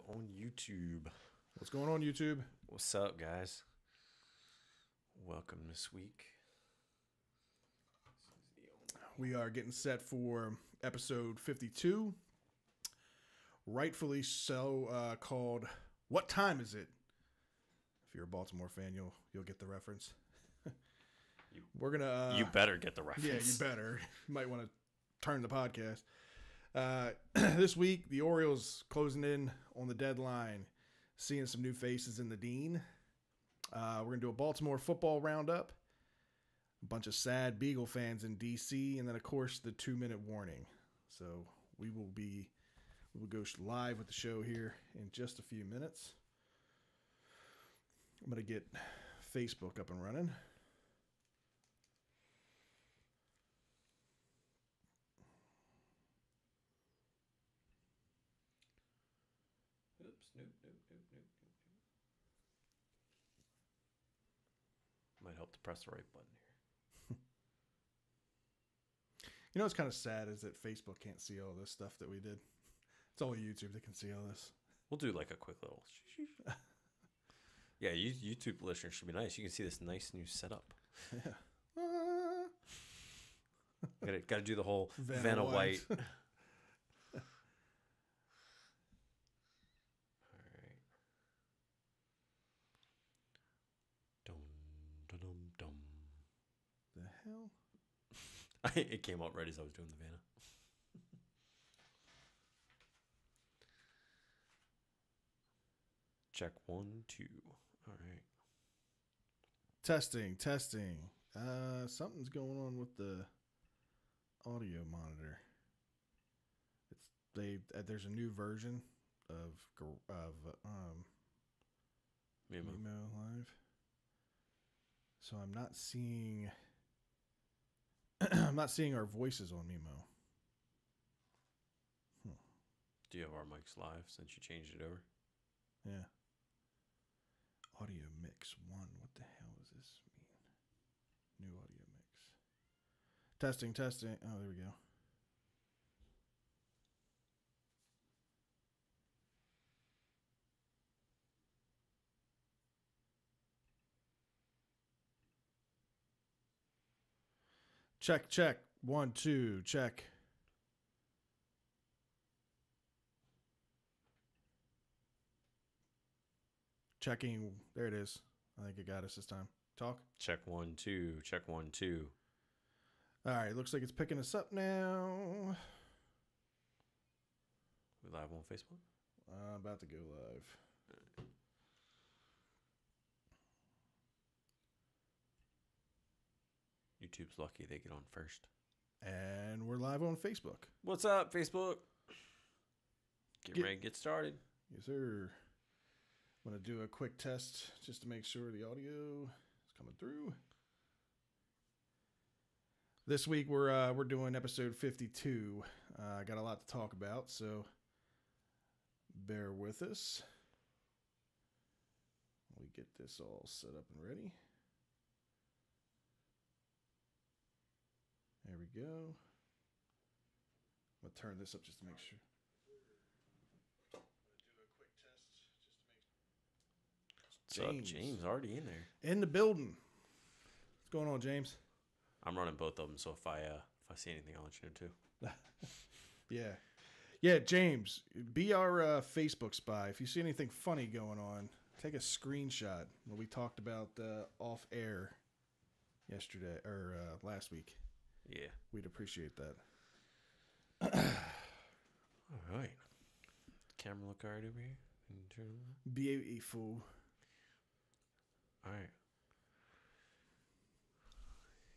on YouTube. What's going on, YouTube? What's up, guys? Welcome this week. We are getting set for episode 52. Rightfully so, called What Time Is It? If you're a Baltimore fan, you'll get the reference. We're gonna. You better get the reference. Yeah, you better. You might want to turn the podcast. This week, the Orioles closing in on the deadline, seeing some new faces in the Dean. We're going to do a Baltimore football roundup, a bunch of sad Beagle fans in D.C., and then, of course, the 2-minute warning. So we will go live with the show here in just a few minutes. I'm going to get Facebook up and running. Oops, nope. Might help to press the right button here. You know what's kind of sad is that Facebook can't see all this stuff that we did. It's only YouTube that can see all this. We'll do like a quick little... Yeah, YouTube listeners should be nice. You can see this nice new setup. Yeah. Got to do the whole Vanna White. Dum. The hell? It came out right as I was doing the Vanna. Check 1, 2. All right. Testing. Something's going on with the audio monitor. There's a new version of Mimo Live. So I'm not seeing our voices on Mimo. Do you have our mics live since you changed it over? Yeah. Audio mix 1. What the hell does this mean? New audio mix. Testing. Oh, there we go. Check. 1, 2, check. Checking. There it is. I think it got us this time. Talk. Check 1, 2. Check 1, 2. All right. Looks like it's picking us up now. We live on Facebook? About to go live. YouTube's lucky they get on first. And we're live on Facebook. What's up, Facebook? Get ready to get started. Yes, sir. I'm going to do a quick test just to make sure the audio is coming through. This week we're doing episode 52. I got a lot to talk about, so bear with us. We get this all set up and ready. There we go. I'm going to turn this up just to make sure. I'm going to do a quick test just to make sure. What's up, James? Already in there. In the building. What's going on, James? I'm running both of them, so if I see anything, I'll let you know too. Yeah, James, be our Facebook spy. If you see anything funny going on, take a screenshot. What we talked about off air yesterday or last week. Yeah. We'd appreciate that. All right. Camera look all right over here? Beautiful. All right.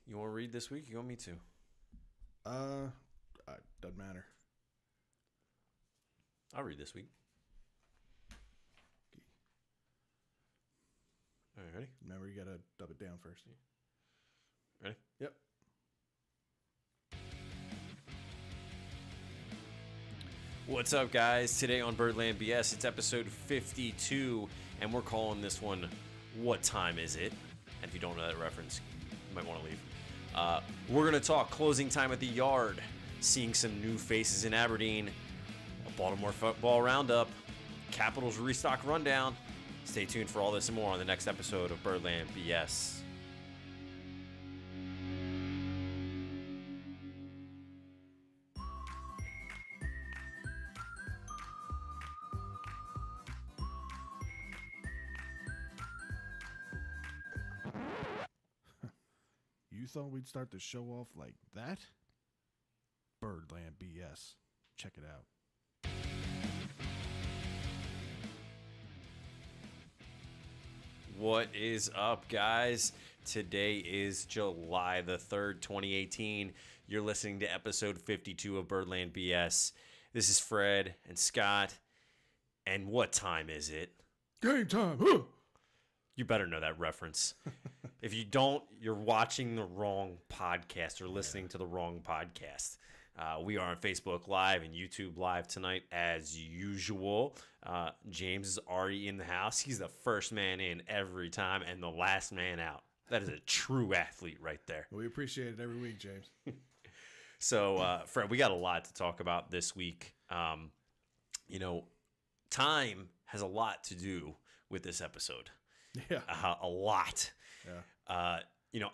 You want to read this week? You want me to? Doesn't matter. I'll read this week. Okay. All right, ready? Remember, you got to dub it down first. Ready? Yep. What's up, guys? Today on Birdland BS, it's episode 52, and we're calling this one, What Time Is It? And if you don't know that reference, you might want to leave. We're going to talk closing time at the yard, seeing some new faces in Aberdeen, a Baltimore football roundup, Capitals Restock Rundown. Stay tuned for all this and more on the next episode of Birdland BS. You thought we'd start the show off like that? Birdland BS. Check it out. What is up, guys? Today is July the 3rd, 2018. You're listening to episode 52 of Birdland BS. This is Fred and Scott. And what time is it? Game time. Huh. You better know that reference. If you don't, you're watching the wrong podcast or listening to the wrong podcast. We are on Facebook Live and YouTube Live tonight as usual. James is already in the house. He's the first man in every time and the last man out. That is a true athlete right there. We appreciate it every week, James. So, Fred, we got a lot to talk about this week. Time has a lot to do with this episode. Yeah. A lot. Yeah.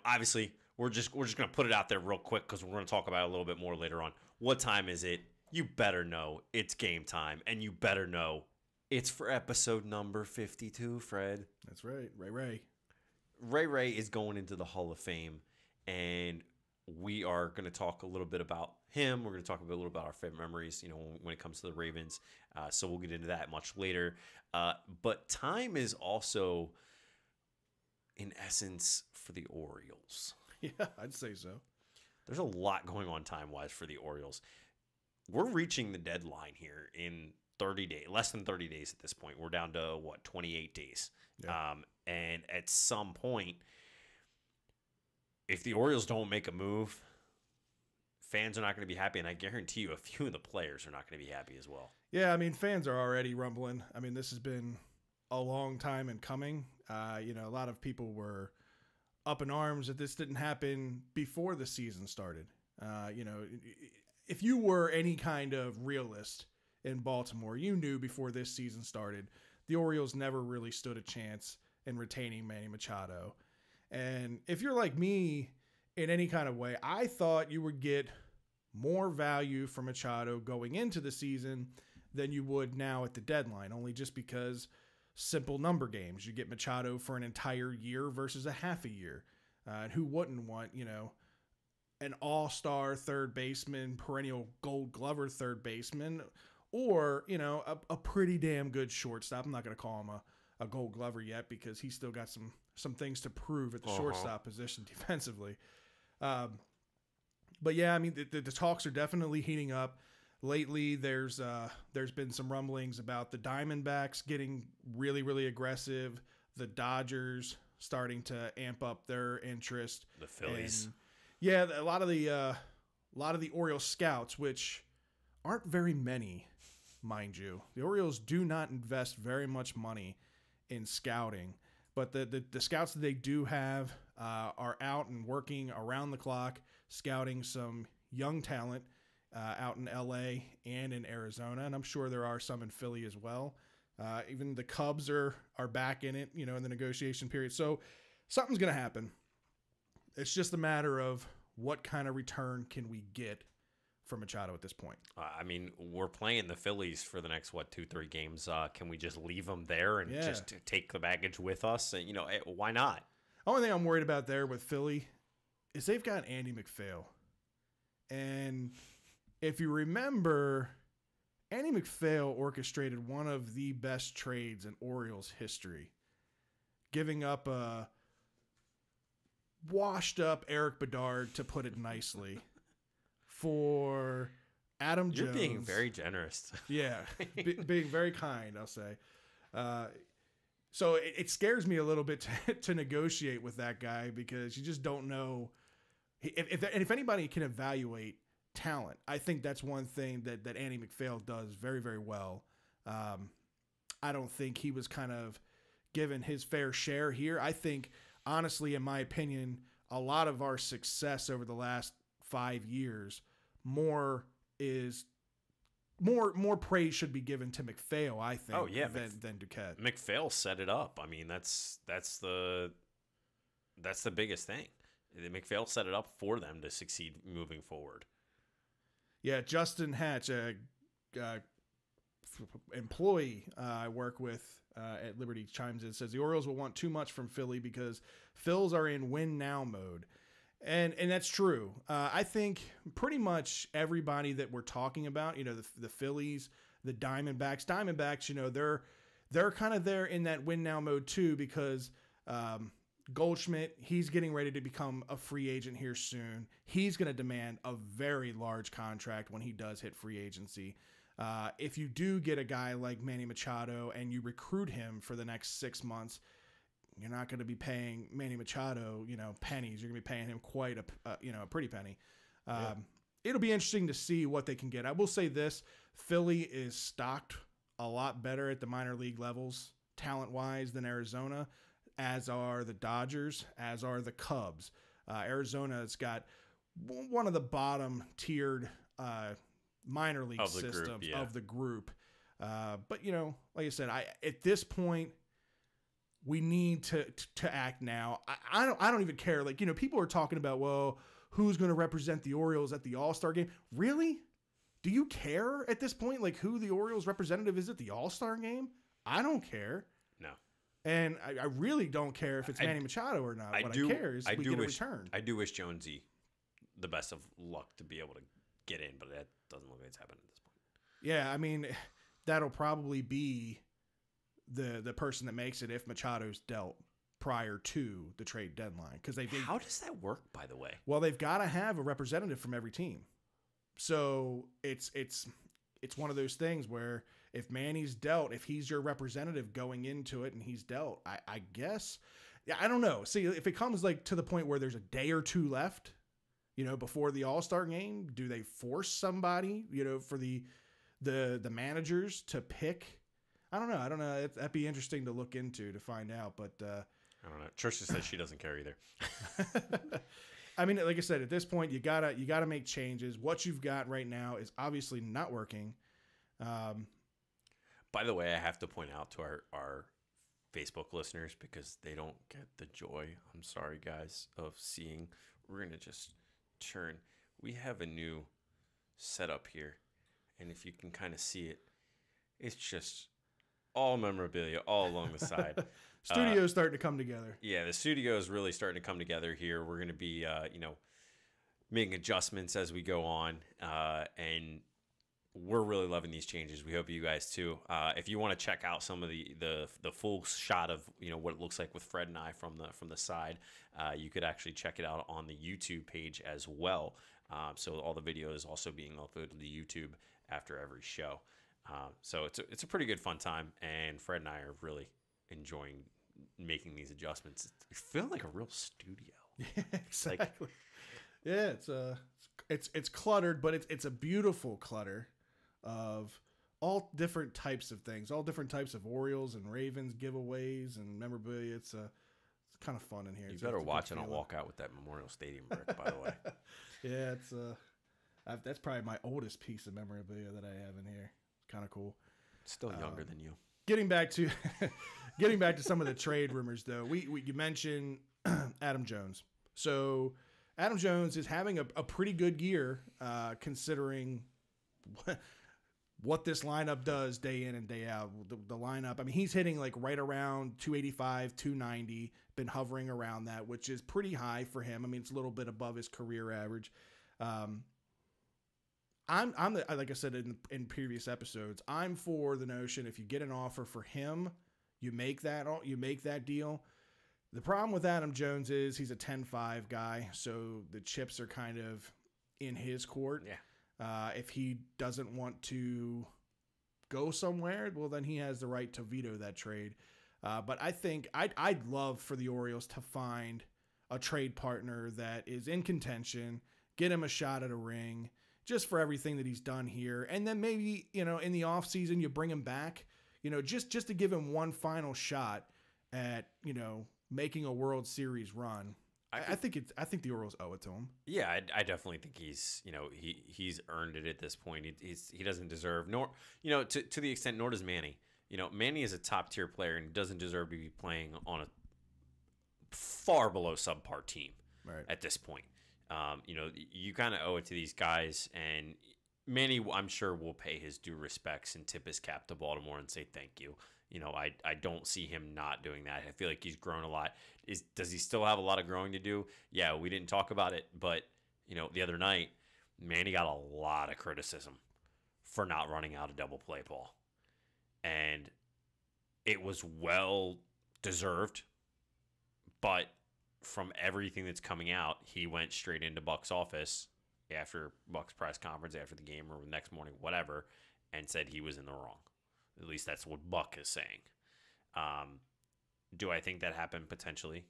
Obviously, we're just going to put it out there real quick because we're going to talk about it a little bit more later on. What time is it? You better know it's game time, and you better know it's for episode number 52, Fred. That's right. Ray. Ray is going into the Hall of Fame, and we are going to talk a little bit about him. We're going to talk a little about our favorite memories, when it comes to the Ravens. So we'll get into that much later. But time is also, in essence, for the Orioles. Yeah, I'd say so. There's a lot going on time-wise for the Orioles. We're reaching the deadline here in 30 days, less than 30 days at this point. We're down to, 28 days. Yeah. And at some point, if the Orioles don't make a move, fans are not going to be happy, and I guarantee you a few of the players are not going to be happy as well. Yeah, fans are already rumbling. This has been a long time in coming. A lot of people were up in arms that this didn't happen before the season started. If you were any kind of realist in Baltimore, you knew before this season started, the Orioles never really stood a chance in retaining Manny Machado. And if you're like me in any kind of way, I thought you would get more value from Machado going into the season than you would now at the deadline, only just because simple number games. You get Machado for an entire year versus a half a year. And who wouldn't want, an all-star third baseman, perennial gold glover third baseman, or, a pretty damn good shortstop. I'm not going to call him a gold glover yet because he's still got some things to prove at the shortstop position defensively. But yeah, the talks are definitely heating up. Lately, there's been some rumblings about the Diamondbacks getting really, really aggressive. The Dodgers starting to amp up their interest. The Phillies. And, yeah, a lot of the Orioles scouts, which aren't very many, mind you. The Orioles do not invest very much money in scouting, but the scouts that they do have are out and working around the clock, scouting some young talent out in LA and in Arizona, and I'm sure there are some in Philly as well. Even the Cubs are back in it, in the negotiation period. So something's going to happen. It's just a matter of what kind of return can we get from Machado at this point. We're playing the Phillies for the next, 2-3 games. Can we just leave them there and just take the baggage with us? And, why not? Only thing I'm worried about there with Philly is they've got Andy McPhail. And if you remember, Andy McPhail orchestrated one of the best trades in Orioles history, giving up a washed-up Eric Bedard, to put it nicely, for Adam Jones. You're being very generous. Yeah, being very kind, I'll say. So it scares me a little bit to negotiate with that guy because you just don't know. If anybody can evaluate talent, I think that's one thing that Andy McPhail does very, very well. I don't think he was kind of given his fair share here. I think, honestly, in my opinion, a lot of our success over the last 5 years more is more praise should be given to McPhail, I think, than Duquette. McPhail set it up. I mean, that's the biggest thing. McPhail set it up for them to succeed moving forward. Yeah, Justin Hatch, employee I work with at Liberty, chimes in, says the Orioles will want too much from Philly because Phils are in win now mode. And that's true. I think pretty much everybody that we're talking about, the Phillies, the Diamondbacks, they're kind of there in that win now mode too, because Goldschmidt, he's getting ready to become a free agent here soon. He's going to demand a very large contract when he does hit free agency. If you do get a guy like Manny Machado and you recruit him for the next 6 months, you're not going to be paying Manny Machado, pennies. You're going to be paying him quite a pretty penny. It'll be interesting to see what they can get. I will say this: Philly is stocked a lot better at the minor league levels, talent-wise, than Arizona, as are the Dodgers, as are the Cubs. Arizona's got one of the bottom-tiered minor league systems of the group. But, like I said, at this point, we need to act now. I don't even care. Like, people are talking about, well, who's going to represent the Orioles at the All-Star game? Really? Do you care at this point, like, who the Orioles representative is at the All-Star game? I don't care. No. And I really don't care if it's Manny Machado or not. What I care is we get a return. I do wish Jonesy the best of luck to be able to get in, but that doesn't look like it's happening at this point. Yeah, I mean, that'll probably be the person that makes it if Machado's dealt prior to the trade deadline. How does that work, by the way? Well, they've got to have a representative from every team. So it's one of those things where if Manny's dealt, if he's your representative going into it and he's dealt, I guess, I don't know. See, if it comes like to the point where there's a day or two left, before the All-Star game, do they force somebody, for the managers to pick? I don't know. That'd be interesting to look into to find out, but I don't know. Trisha says she doesn't care either. I mean, like I said, at this point, you gotta make changes. What you've got right now is obviously not working. By the way, I have to point out to our Facebook listeners, because they don't get the joy, I'm sorry guys, of seeing. We're gonna just turn. We have a new setup here, and if you can kind of see it, it's just all memorabilia all along the side. Studio's starting to come together. Yeah, the studio is really starting to come together here. We're going to be, making adjustments as we go on, and we're really loving these changes. We hope you guys too. If you want to check out some of the full shot of what it looks like with Fred and I from the side, you could actually check it out on the YouTube page as well. So all the video is also being uploaded to YouTube after every show. So it's a pretty good fun time, and Fred and I are really enjoying making these adjustments. It's feeling like a real studio. Yeah, exactly. Yeah, it's cluttered, but it's a beautiful clutter of all different types of things, all different types of Orioles and Ravens giveaways and memorabilia. It's kind of fun in here. You better watch it on walk out with that Memorial Stadium brick, by the way. Yeah, that's probably my oldest piece of memorabilia that I have in here. Kind of cool. Still younger than you. Getting back to some of the trade rumors, though, you mentioned Adam Jones. So Adam Jones is having a pretty good year, considering what this lineup does day in and day out. The lineup, I mean, he's hitting like right around 285, 290, been hovering around that, which is pretty high for him. I mean, it's a little bit above his career average. Like I said in previous episodes, I'm for the notion if you get an offer for him, you make that deal. The problem with Adam Jones is he's a 10-5 guy, so the chips are kind of in his court. Yeah. If he doesn't want to go somewhere, well, then he has the right to veto that trade. But I think I'd love for the Orioles to find a trade partner that is in contention, get him a shot at a ring, just for everything that he's done here. And then maybe, in the offseason, you bring him back, just to give him one final shot at, making a World Series run. I think the Orioles owe it to him. Yeah, I definitely think he's he's earned it at this point. He doesn't deserve nor to the extent nor does Manny. Manny is a top tier player and doesn't deserve to be playing on a far below subpar team at this point. You kind of owe it to these guys, and Manny, I'm sure, will pay his due respects and tip his cap to Baltimore and say thank you. I don't see him not doing that. I feel like he's grown a lot. Does he still have a lot of growing to do? Yeah, we didn't talk about it, but the other night, Manny got a lot of criticism for not running out a double play ball, and it was well deserved. But from everything that's coming out, he went straight into Buck's office after Buck's press conference, after the game or the next morning, whatever, and said he was in the wrong. At least that's what Buck is saying. Do I think that happened? Potentially.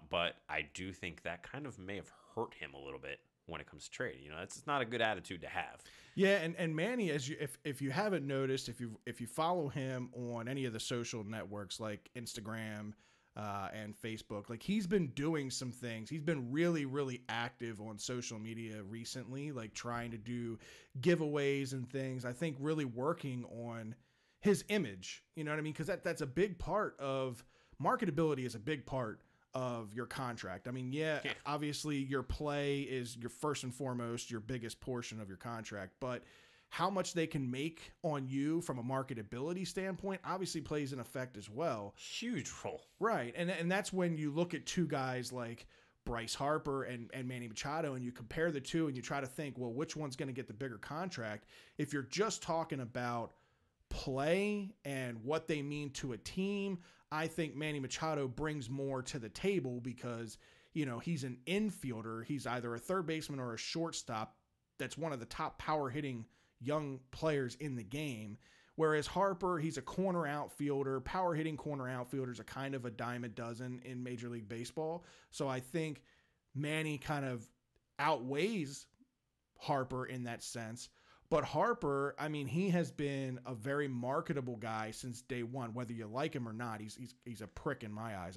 But I do think that kind of may have hurt him a little bit when it comes to trading. It's not a good attitude to have. Yeah, and Manny, if you haven't noticed, if you follow him on any of the social networks like Instagram and Facebook, like he's been doing some things. He's been really, really active on social media recently, like trying to do giveaways and things. I think really working on his image, you know what I mean? Because that's a big part of marketability, is a big part of your contract. I mean, yeah, obviously your play is your first and foremost, your biggest portion of your contract, but how much they can make on you from a marketability standpoint obviously plays an effect as well. Huge role. Right. And that's when you look at two guys like Bryce Harper and Manny Machado, and you compare the two and you try to think, well, which one's going to get the bigger contract? If you're just talking about play and what they mean to a team, I think Manny Machado brings more to the table because, he's an infielder. He's either a third baseman or a shortstop. That's one of the top power hitting young players in the game. Whereas Harper, he's a corner outfielder. Power hitting corner outfielders are kind of a dime a dozen in Major League Baseball. So I think Manny kind of outweighs Harper in that sense. But Harper, I mean, he has been a very marketable guy since day one, whether you like him or not. He's a prick in my eyes.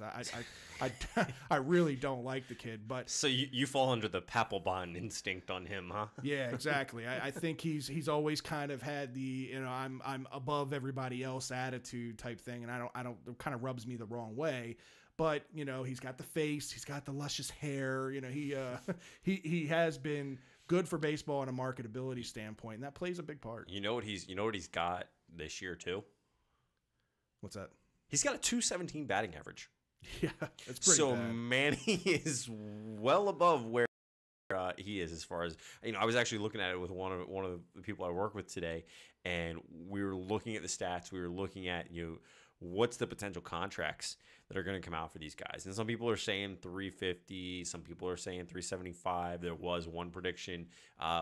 I really don't like the kid. But so you fall under the Papelbon instinct on him, huh? Yeah, exactly. I think he's always kind of had the I'm above everybody else attitude type thing, and I don't it kind of rubs me the wrong way. But he's got the face, he's got the luscious hair. He has been good for baseball in a marketability standpoint, and that plays a big part. You know what he's got this year too? What's that? He's got a .217 batting average. Yeah, that's pretty bad. So Manny is well above where he is as far as I was actually looking at it with one of the people I work with today, and we were looking at the stats. We were looking at what's the potential contracts that are going to come out for these guys. And some people are saying 350, some people are saying 375. There was one prediction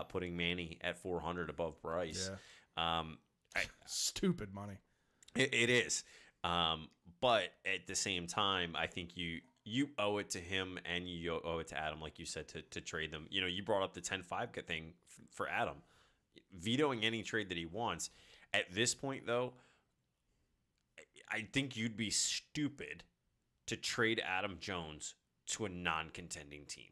putting Manny at 400 above Bryce. Yeah. Stupid money. It is. But at the same time, I think you owe it to him and you owe it to Adam, like you said, to trade them. You brought up the 10-5 thing for Adam. Vetoing any trade that he wants. At this point, though, I think you'd be stupid to trade Adam Jones to a non-contending team.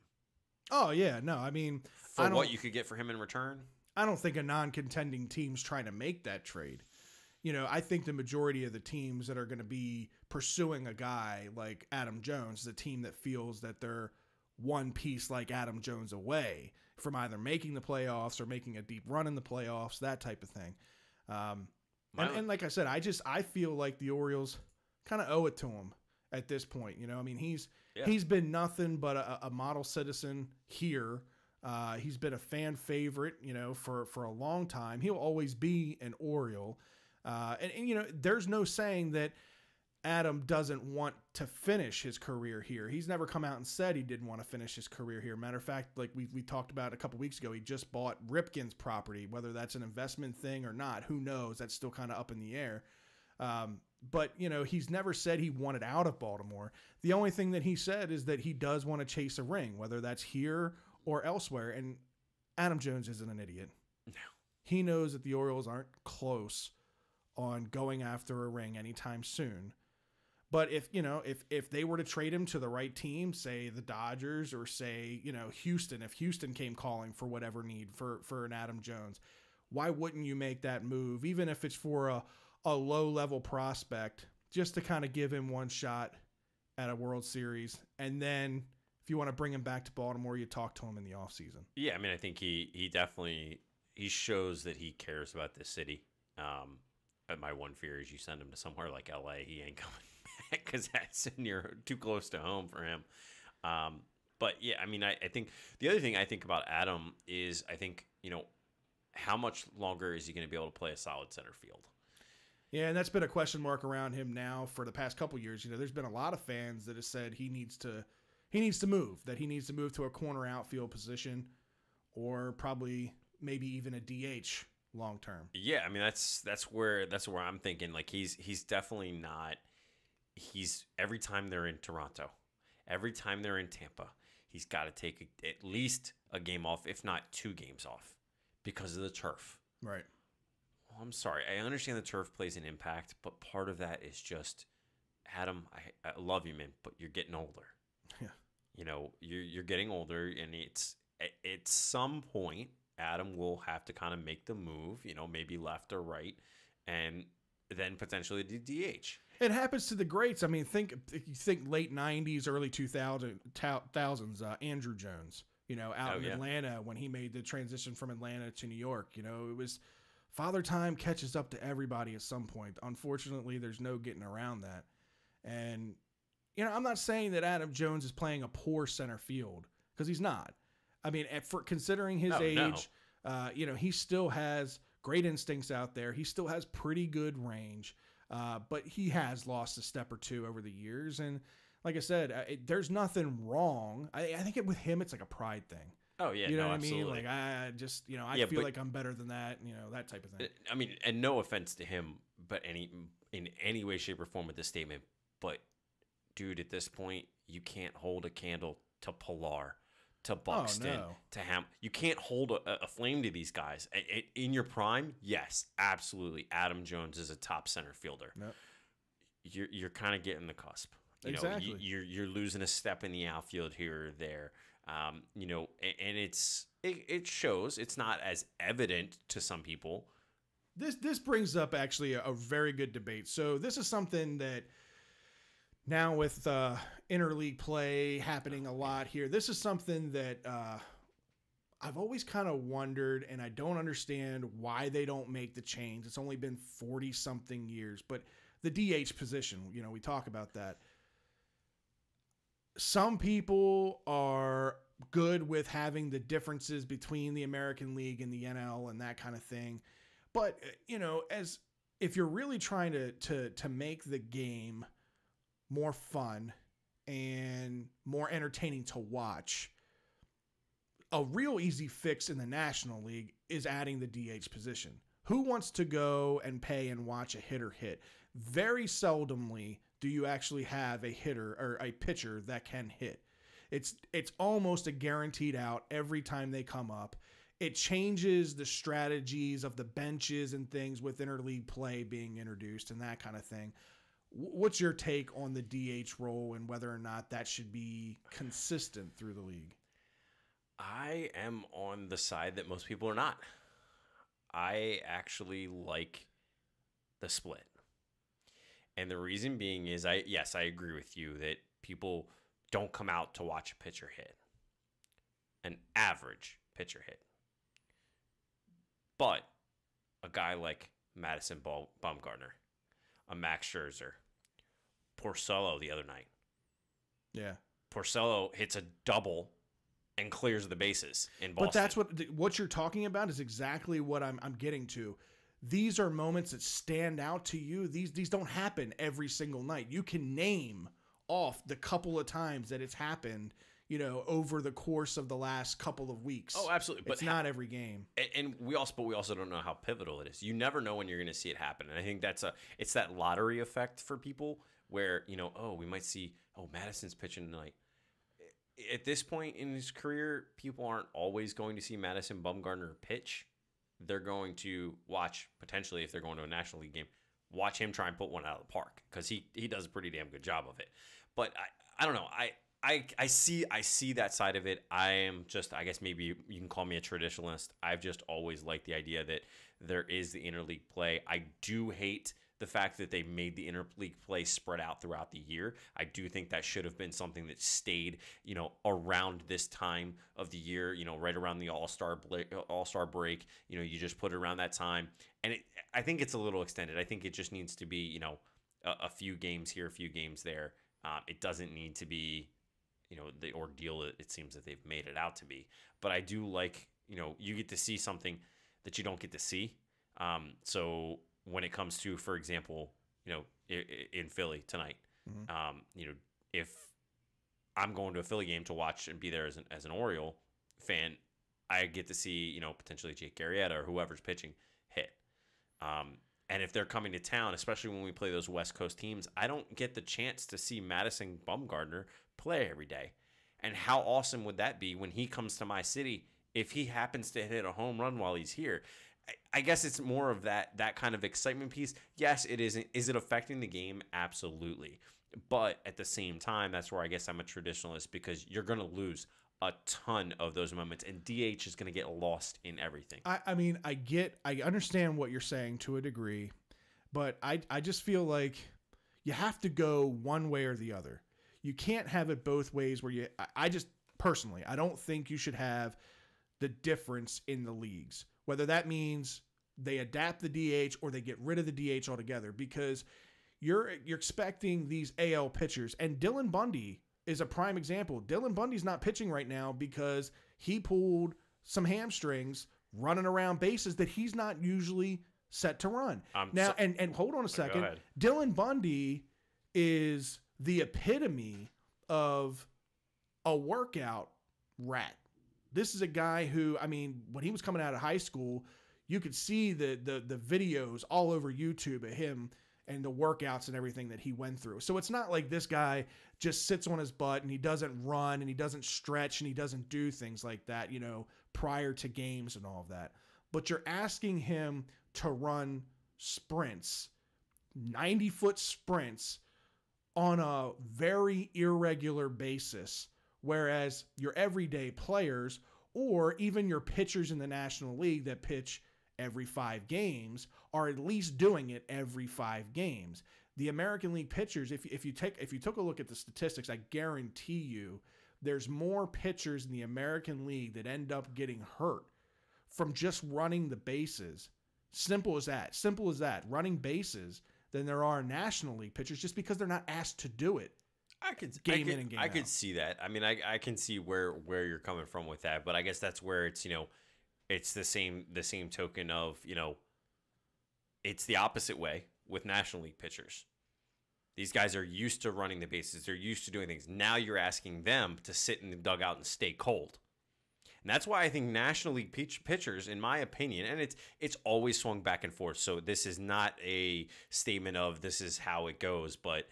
Oh, yeah. No, I mean, for what you could get for him in return? I don't think a non-contending team's trying to make that trade. I think the majority of the teams that are going to be pursuing a guy like Adam Jones is a team that feels that they're one piece like Adam Jones away from either making the playoffs or making a deep run in the playoffs, that type of thing. And like I said, I feel like the Orioles kind of owe it to him at this point. I mean, he's been nothing but a model citizen here. He's been a fan favorite, for a long time. He'll always be an Oriole. And there's no saying that Adam doesn't want to finish his career here. He's never come out and said he didn't want to finish his career here. Matter of fact, like we talked about a couple weeks ago, he just bought Ripken's property. Whether that's an investment thing or not, who knows? That's still kind of up in the air. But he's never said he wanted out of Baltimore. The only thing that he said is that he does want to chase a ring, whether that's here or elsewhere. And Adam Jones isn't an idiot. No. He knows that the Orioles aren't close on going after a ring anytime soon. But if they were to trade him to the right team, say the Dodgers or say, Houston, if Houston came calling for whatever need for an Adam Jones, why wouldn't you make that move, even if it's for a low-level prospect, just to kind of give him one shot at a World Series? And then if you want to bring him back to Baltimore, you talk to him in the offseason. Yeah, I mean, I think he definitely shows that he cares about this city. But my one fear is you send him to somewhere like LA, he ain't coming back because that's near too close to home for him. But yeah, I mean, I think the other thing I think about Adam is how much longer is he going to be able to play a solid center field? Yeah, and that's been a question mark around him now for the past couple years. There's been a lot of fans that have said he needs to move to a corner outfield position, or probably maybe even a DH long term. Yeah, I mean that's where I'm thinking. Like he's definitely not. He's every time they're in Toronto, every time they're in Tampa, he's got to take at least a game off, if not 2 games off, because of the turf. Right. Well, I'm sorry. I understand the turf plays an impact, but part of that is just, Adam, I love you, man, but you're getting older. Yeah. You're getting older, and it's at some point, Adam will have to kind of make the move, maybe left or right, and then potentially the DH. It happens to the greats. I mean, think late 90s, early 2000s, Andrew Jones, out in Atlanta when he made the transition from Atlanta to New York. It was father time catches up to everybody at some point. Unfortunately, there's no getting around that. And, I'm not saying that Adam Jones is playing a poor center field, because he's not. I mean, for considering his age, he still has great instincts out there. He still has pretty good range. But he has lost a step or two over the years. And like I said, there's nothing wrong. I think with him, it's like a pride thing. Oh, yeah. You know what absolutely. I mean? Like, I just, I feel like I'm better than that, that type of thing. I mean, and no offense to him, but in any way, shape, or form with this statement. But, dude, at this point, you can't hold a candle to Pilar, to Buxton, to Ham. You can't hold a flame to these guys. In your prime, yes, absolutely. Adam Jones is a top center fielder. Yep. You're kind of getting the cusp. Exactly. You're losing a step in the outfield here or there. And it shows. It's not as evident to some people. This brings up actually a very good debate. So this is something that now with interleague play happening a lot here, this is something that I've always kind of wondered, and I don't understand why they don't make the change. It's only been 40-something years, but the DH position, we talk about that. Some people are good with having the differences between the American League and the NL and that kind of thing. But, as if you're really trying to make the game more fun and more entertaining to watch, a real easy fix in the National League is adding the DH position. Who wants to go and pay and watch a hitter hit? Very seldomly do you actually have a hitter or a pitcher that can hit. It's almost a guaranteed out every time they come up. It changes the strategies of the benches and things with interleague play being introduced and that kind of thing. What's your take on the DH role and whether or not that should be consistent through the league? I am on the side that most people are not. I actually like the split. And the reason being is, I agree with you that people don't come out to watch a pitcher hit. An average pitcher hit. But a guy like Madison Bumgarner, a Max Scherzer, Porcello the other night. Yeah. Porcello hits a double and clears the bases in Boston. But that's what you're talking about is exactly what I'm getting to. These are moments that stand out to you. These don't happen every single night. You can name off the couple of times that it's happened, over the course of the last couple of weeks. Oh, absolutely. But it's not every game. And we also don't know how pivotal it is. You never know when you're going to see it happen. And I think it's that lottery effect for people where, we might see, Madison's pitching tonight. At this point in his career, people aren't always going to see Madison Bumgarner pitch. They're going to watch, potentially, if they're going to a National League game, watch him try and put one out of the park because he does a pretty damn good job of it. But I don't know. I see that side of it. I am just, I guess maybe you can call me a traditionalist. I've just always liked the idea that there is the interleague play. I do hate the fact that they made the interleague play spread out throughout the year. I do think that should have been something that stayed, around this time of the year, right around the All-Star break. You just put it around that time. And I think it's a little extended. I think it just needs to be, a few games here, a few games there. It doesn't need to be, the ordeal it seems that they've made it out to be. But I do like, you get to see something that you don't get to see. So when it comes to, for example, in Philly tonight, if I'm going to a Philly game to watch and be there as an Oriole fan, I get to see, potentially Jake Arrieta or whoever's pitching hit. And if they're coming to town, especially when we play those West Coast teams, I don't get the chance to see Madison Bumgarner play every day. And how awesome would that be when he comes to my city if he happens to hit a home run while he's here? I guess it's more of that kind of excitement piece. Yes, it isn't. Is it affecting the game? Absolutely. But at the same time, that's where I guess I'm a traditionalist, because you're going to lose a ton of those moments, and DH is going to get lost in everything. I understand what you're saying to a degree, but I just feel like you have to go one way or the other. You can't have it both ways where I just personally, I don't think you should have the difference in the leagues, whether that means they adapt the DH or they get rid of the DH altogether, because you're expecting these AL pitchers, and Dylan Bundy is a prime example. Dylan Bundy's not pitching right now because he pulled some hamstrings running around bases that he's not usually set to run. And hold on a second. Dylan Bundy is the epitome of a workout rat. This is a guy who, when he was coming out of high school, you could see the videos all over YouTube of him and the workouts and everything that he went through. So it's not like this guy just sits on his butt and he doesn't run and he doesn't stretch and he doesn't do things like that, prior to games and all of that. But you're asking him to run sprints, 90-foot sprints on a very irregular basis, whereas your everyday players or even your pitchers in the National League that pitch every 5 games are at least doing it every 5 games. The American League pitchers, if you took a look at the statistics, I guarantee you there's more pitchers in the American League that end up getting hurt from just running the bases. Simple as that. Running bases, than there are National League pitchers, just because they're not asked to do it. I could see that. I can see where you're coming from with that, but I guess that's where it's, it's the same token of, it's the opposite way with National League pitchers. These guys are used to running the bases. They're used to doing things. Now you're asking them to sit in the dugout and stay cold. And that's why I think National League pitchers, in my opinion, and it's always swung back and forth. So this is not a statement of this is how it goes, but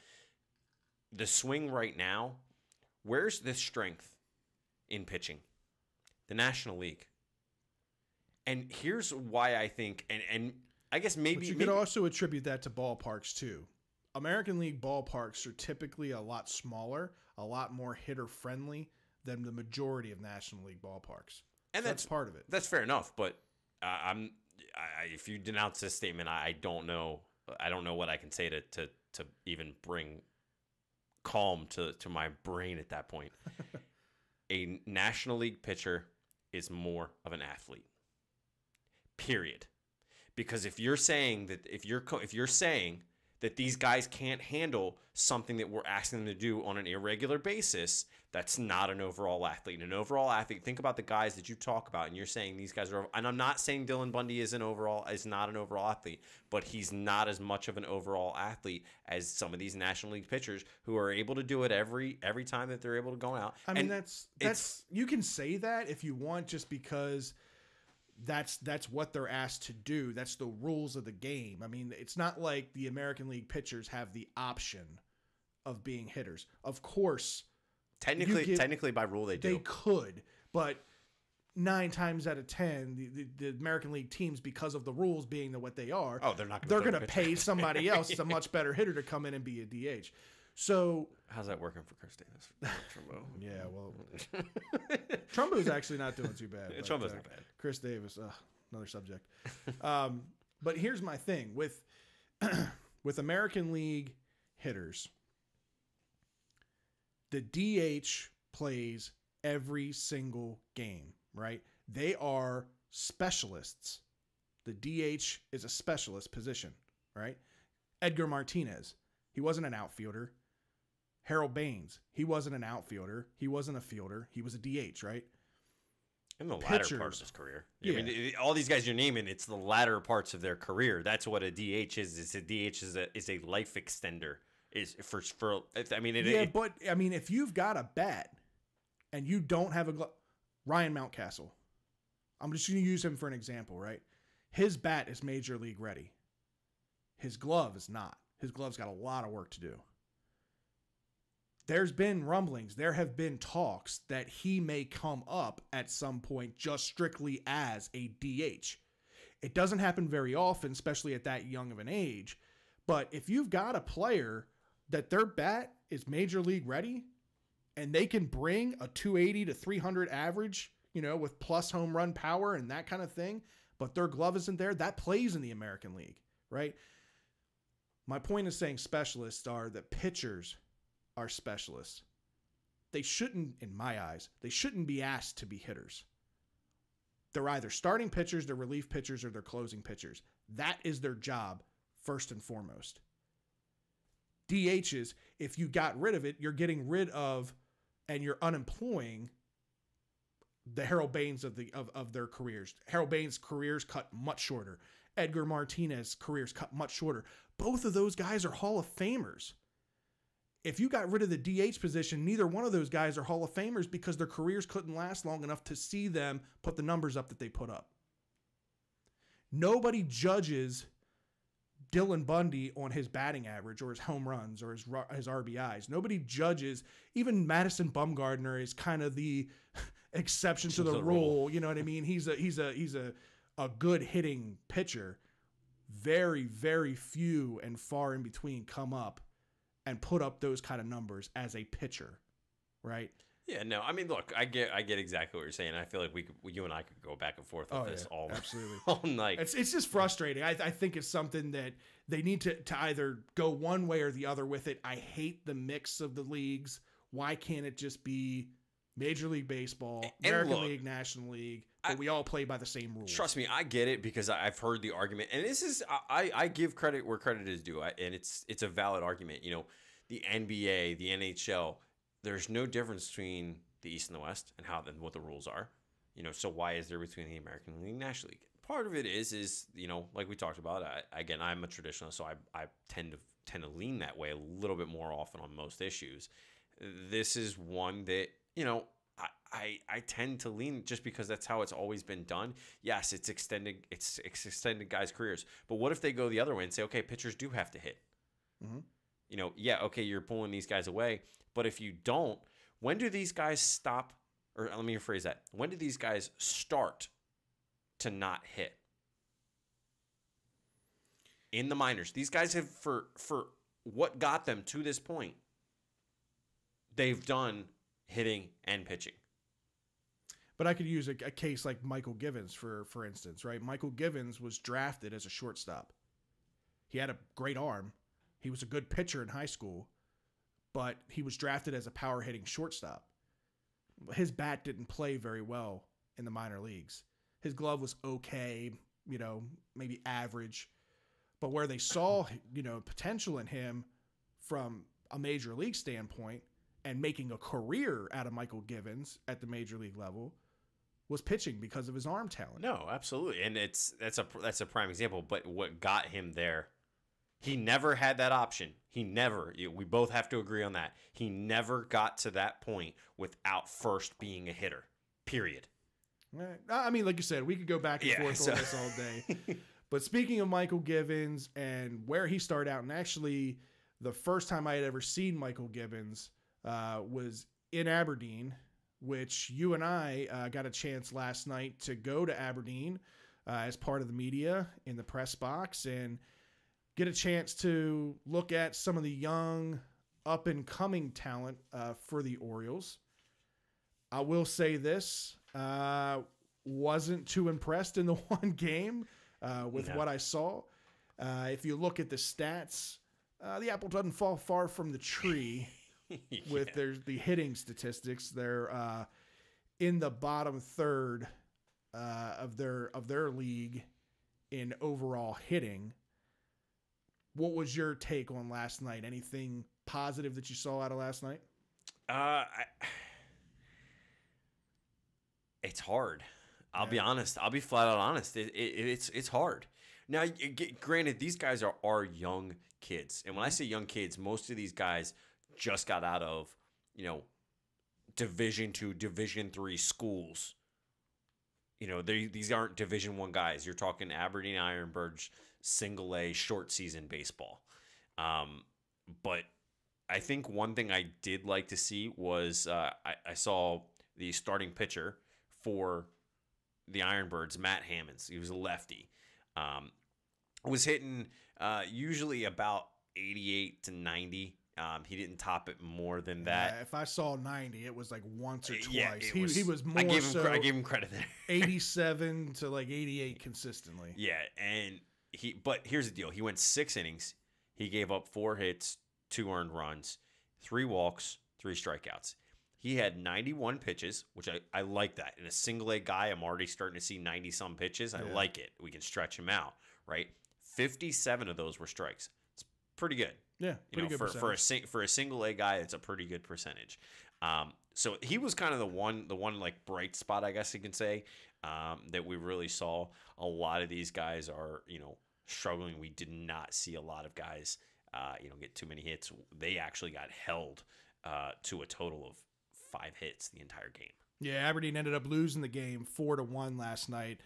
the swing right now, where's the strength in pitching? The National League. And here's why I think, and I guess maybe... But you could also attribute that to ballparks too. American League ballparks are typically a lot smaller, a lot more hitter-friendly than the majority of National League ballparks. And so that's part of it. That's fair enough, but if you denounce this statement, I don't know what I can say to even bring calm to my brain at that point. A National League pitcher is more of an athlete. Period. Because if you're saying that these guys can't handle something that we're asking them to do on an irregular basis, that's not an overall athlete. An overall athlete, think about the guys that you talk about, and you're saying these guys are, and I'm not saying Dylan Bundy is not an overall athlete, but he's not as much of an overall athlete as some of these National League pitchers who are able to do it every time that they're able to go out. That's you can say that if you want, just because that's what they're asked to do. That's the rules of the game. It's not like the American League pitchers have the option of being hitters. Of course, technically by rule they do. They could, but 9 times out of 10, the American League teams, because of the rules being what they are, oh, they're not. They're going to pay somebody else, a much better hitter, to come in and be a DH. So how's that working for Chris Davis? Trumbo. Yeah, well, Trumbo's actually not doing too bad. Trumbo's not bad. Chris Davis, another subject. But here's my thing with American League hitters. The DH plays every single game, right? They are specialists. The DH is a specialist position, right? Edgar Martinez, he wasn't an outfielder. Harold Baines, he wasn't an outfielder. He wasn't a fielder. He was a DH, right? In the latter part of his career. Yeah. I mean, all these guys you're naming, it's the latter parts of their career. That's what a DH is. It's a DH is a life extender. But I mean, if you've got a bat and you don't have a glove, Ryan Mountcastle, I'm just going to use him for an example, right? His bat is major league ready. His glove is not. His glove's got a lot of work to do. There's been rumblings. There have been talks that he may come up at some point just strictly as a DH. It doesn't happen very often, especially at that young of an age. But if you've got a player that their bat is major league ready and they can bring a 280 to 300 average, with plus home run power and that kind of thing, but their glove isn't there, that plays in the American League, right? My point is saying specialists are that pitchers are specialists. They shouldn't, in my eyes, they shouldn't be asked to be hitters. They're either starting pitchers, they're relief pitchers, or they're closing pitchers. That is their job, first and foremost. DHs, if you got rid of it, you're getting rid of and you're unemploying the Harold Baines of their careers. Harold Baines' careers cut much shorter. Edgar Martinez' careers cut much shorter. Both of those guys are Hall of Famers. If you got rid of the DH position, neither one of those guys are Hall of Famers because their careers couldn't last long enough to see them put the numbers up that they put up. Nobody judges Dylan Bundy on his batting average or his home runs or his RBIs. Nobody judges. Even Madison Bumgarner is kind of the exception to the rule. You know what I mean? He's a good hitting pitcher. Very, very few and far in between come up and put up those kind of numbers as a pitcher, right? Yeah, no, I mean, look, I get exactly what you're saying. I feel like you and I could go back and forth with this absolutely all night. It's just frustrating. I think it's something that they need to either go one way or the other with it. I hate the mix of the leagues. Why can't it just be Major League Baseball, American League, National League, but we all play by the same rules? Trust me, I get it because I've heard the argument, and this is I give credit where credit is due, and it's a valid argument. The NBA, the NHL. There's no difference between the East and the West and what the rules are. So why is there between the American League and National League? Part of it is like we talked about. I'm a traditionalist, so I tend to lean that way a little bit more often on most issues. This is one that I tend to lean just because that's how it's always been done. Yes, it's extended guys' careers, but what if they go the other way and say, okay, pitchers do have to hit? Mm-hmm. Okay, you're pulling these guys away. But if you don't, when do these guys stop? Or let me rephrase that. When do these guys start to not hit? In the minors. These guys have, for what got them to this point, they've done hitting and pitching. But I could use a case like Michael Givens, for instance, right? Michael Givens was drafted as a shortstop. He had a great arm. He was a good pitcher in high school. But he was drafted as a power-hitting shortstop. His bat didn't play very well in the minor leagues. His glove was okay, maybe average. But where they saw, potential in him from a major league standpoint and making a career out of Michael Givens at the major league level was pitching because of his arm talent. No, absolutely. And that's a prime example. But what got him there, he never had that option. We both have to agree on that. He never got to that point without first being a hitter, period. I mean, like you said, we could go back and forth on this all day. But speaking of Michael Givens and where he started out, and actually the first time I had ever seen Michael Givens was in Aberdeen which you and I got a chance last night to go to Aberdeen as part of the media in the press box and get a chance to look at some of the young up-and-coming talent for the Orioles. I will say this, wasn't too impressed in the one game with what I saw. If you look at the stats, the apple doesn't fall far from the tree with the hitting statistics. They're in the bottom third of their league in overall hitting. What was your take on last night? Anything positive that you saw out of last night? It's hard. I'll be honest. I'll be flat out honest. It's hard. Now, granted, these guys are young kids, and when I say young kids, most of these guys just got out of, Division II, Division III schools. These aren't Division I guys. You're talking Aberdeen Ironbirds, single A, short season baseball. But I think one thing I did like to see was I saw the starting pitcher for the Ironbirds, Matt Hammonds. He was a lefty. Was hitting usually about 88 to 90. He didn't top it more than that. If I saw 90, it was like once or twice. Yeah, he was more I gave him credit there. 87 to like 88 consistently. Yeah, but here's the deal. He went 6 innings. He gave up 4 hits, 2 earned runs, 3 walks, 3 strikeouts. He had 91 pitches, which I like that. In a single A guy, I'm already starting to see 90-some pitches. I like it. We can stretch him out, right? 57 of those were strikes. It's pretty good. Yeah, pretty good for a single A guy, it's a pretty good percentage. So he was kind of the one like bright spot, I guess you can say, that we really saw. A lot of these guys are struggling. We did not see a lot of guys get too many hits. They actually got held to a total of 5 hits the entire game. Yeah, Aberdeen ended up losing the game 4-1 last night.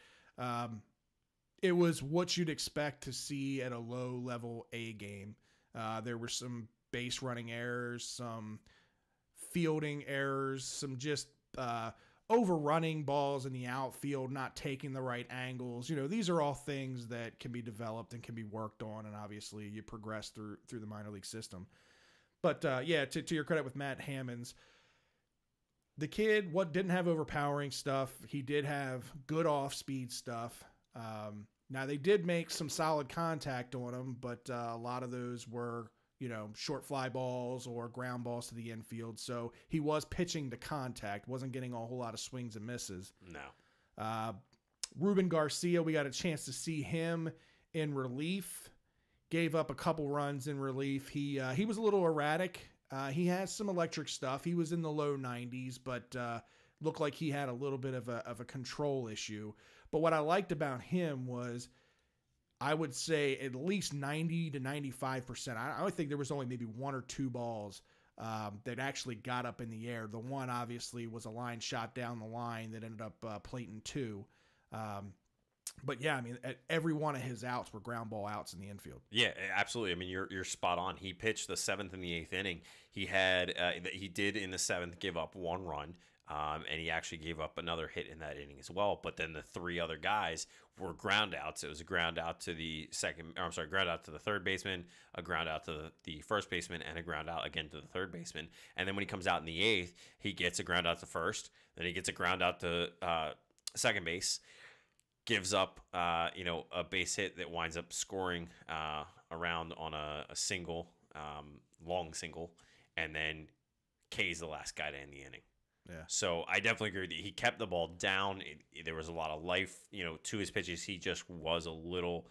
It was what you'd expect to see at a low-level A game. There were some base running errors, some fielding errors, some just overrunning balls in the outfield, not taking the right angles. These are all things that can be developed and can be worked on, and obviously you progress through the minor league system. But to your credit with Matt Hammonds, the kid didn't have overpowering stuff. He did have good off-speed stuff. Now, they did make some solid contact on him, but a lot of those were, short fly balls or ground balls to the infield. So he was pitching to contact, wasn't getting a whole lot of swings and misses. No. Ruben Garcia, we got a chance to see him in relief. Gave up a couple runs in relief. He was a little erratic. He has some electric stuff. He was in the low 90s, but looked like he had a little bit of a control issue. But what I liked about him was, I would say at least 90 to 95%. I think there was only maybe 1 or 2 balls that actually got up in the air. The one obviously was a line shot down the line that ended up plating 2. But yeah, every one of his outs were ground ball outs in the infield. Yeah, absolutely. You're spot on. He pitched the 7th and the 8th inning. He did in the 7th give up 1 run. And he actually gave up another hit in that inning as well. But then the 3 other guys were ground outs. It was a ground out to the ground out to the third baseman, a ground out to the first baseman, and a ground out again to the third baseman. And then when he comes out in the 8th, he gets a ground out to first. Then he gets a ground out to second base, gives up a base hit that winds up scoring around on a single, long single, and then K's the last guy to end the inning. Yeah. So I definitely agree with you. He kept the ball down. There was a lot of life, to his pitches. He just was a little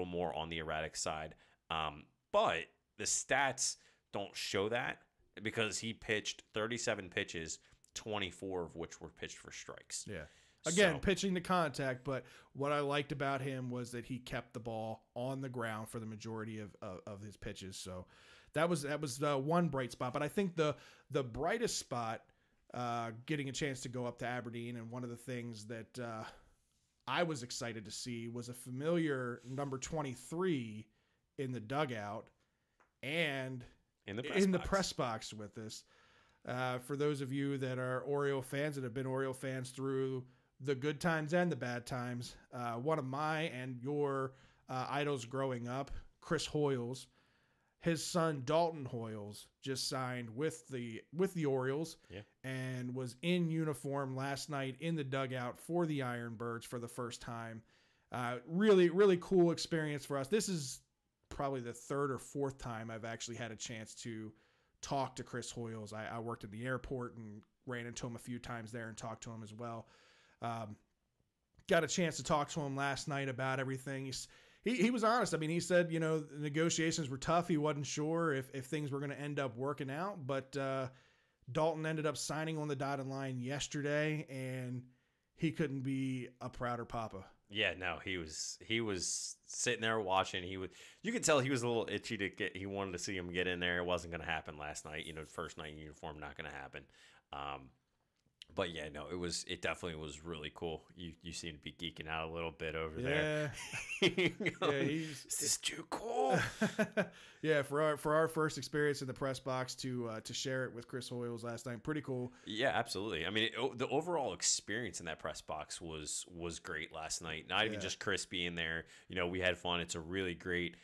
more on the erratic side. But the stats don't show that, because he pitched 37 pitches, 24 of which were pitched for strikes. Yeah. Again, pitching to contact, but what I liked about him was that he kept the ball on the ground for the majority of his pitches. So that was one bright spot. But I think the brightest spot, getting a chance to go up to Aberdeen, and one of the things that I was excited to see was a familiar number 23 in the dugout and in the press box with us. For those of you that are Oriole fans that have been Oriole fans through the good times and the bad times, one of my and your idols growing up, Chris Hoyles, his son Dalton Hoyles just signed with the Orioles and was in uniform last night in the dugout for the Ironbirds for the first time. Really, really cool experience for us. This is probably the third or fourth time I've actually had a chance to talk to Chris Hoyles. I worked at the airport and ran into him a few times there and talked to him as well. Got a chance to talk to him last night about everything. He was honest. I mean, he said, the negotiations were tough. He wasn't sure if things were going to end up working out, but Dalton ended up signing on the dotted line yesterday, and he couldn't be a prouder papa. Yeah, no, he was sitting there watching. You could tell he was a little itchy to get. He wanted to see him get in there. It wasn't going to happen last night. First night in uniform, not going to happen. But yeah, no, it definitely was really cool. You seem to be geeking out a little bit over there. This is too cool. Yeah, for our first experience in the press box to share it with Chris Hoyles last night, pretty cool. Yeah, absolutely. I mean, the overall experience in that press box was great last night. Not even just Chris being there. We had fun. It's a really great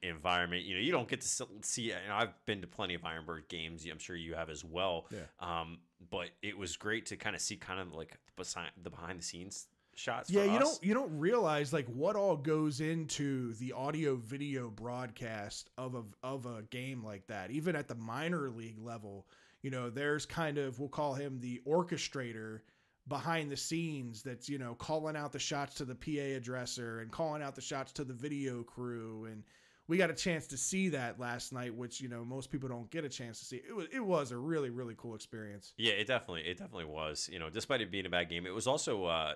environment. You don't get to see. I've been to plenty of Ironbird games. I'm sure you have as well. Yeah. But it was great to kind of see like the behind the scenes shots. Yeah, you don't realize like what all goes into the audio video broadcast of a game like that. Even at the minor league level, there's kind of, we'll call him the orchestrator behind the scenes that's calling out the shots to the PA addresser and calling out the shots to the video crew, and we got a chance to see that last night, which most people don't get a chance to see. It was a really, really cool experience. Yeah, it definitely was. Despite it being a bad game, it was also I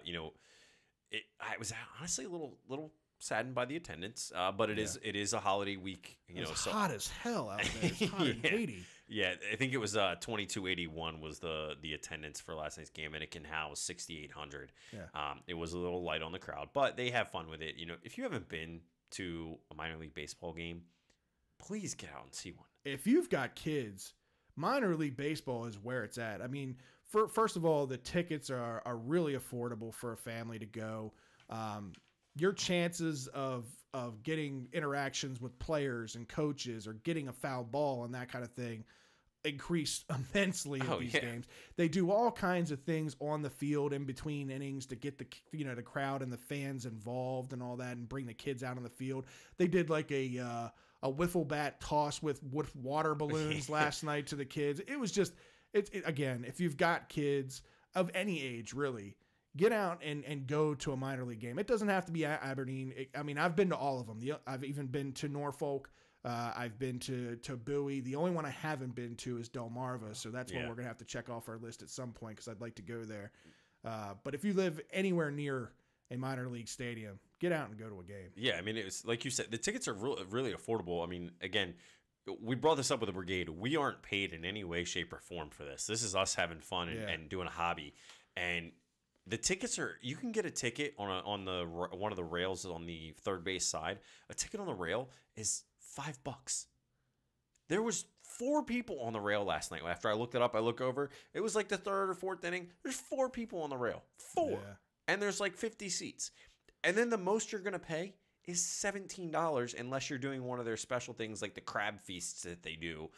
was honestly a little saddened by the attendance, but it is a holiday week. It's hot as hell out there. It's hot in Haiti. Yeah, I think it was 2281 was the attendance for last night's game, and it can house 6,800. Yeah. It was a little light on the crowd, but they have fun with it. If you haven't been to a minor league baseball game, please get out and see one. If you've got kids, minor league baseball is where it's at. I mean, first of all, the tickets are really affordable for a family to go. Your chances of getting interactions with players and coaches or getting a foul ball and that kind of thing increase immensely in these games. They do all kinds of things on the field in between innings to get the crowd and the fans involved and all that, and bring the kids out on the field. They did like a wiffle bat toss with water balloons last night to the kids. It was just again, if you've got kids of any age, really, get out and go to a minor league game. It doesn't have to be Aberdeen. I've been to all of them. I've even been to Norfolk. I've been to Bowie. The only one I haven't been to is Delmarva, so that's one we're going to have to check off our list at some point because I'd like to go there. But if you live anywhere near a minor league stadium, get out and go to a game. Yeah, it was like you said, the tickets are really affordable. Again, we brought this up with the brigade. We aren't paid in any way, shape, or form for this. This is us having fun and doing a hobby. And the tickets you can get a ticket on one of the rails on the third base side. A ticket on the rail is $5. There was 4 people on the rail last night. After I looked it up, I look over. It was like the third or fourth inning. There's 4 people on the rail. 4. Yeah. And there's like 50 seats. And then the most you're going to pay is $17 unless you're doing one of their special things like the crab feasts that they do.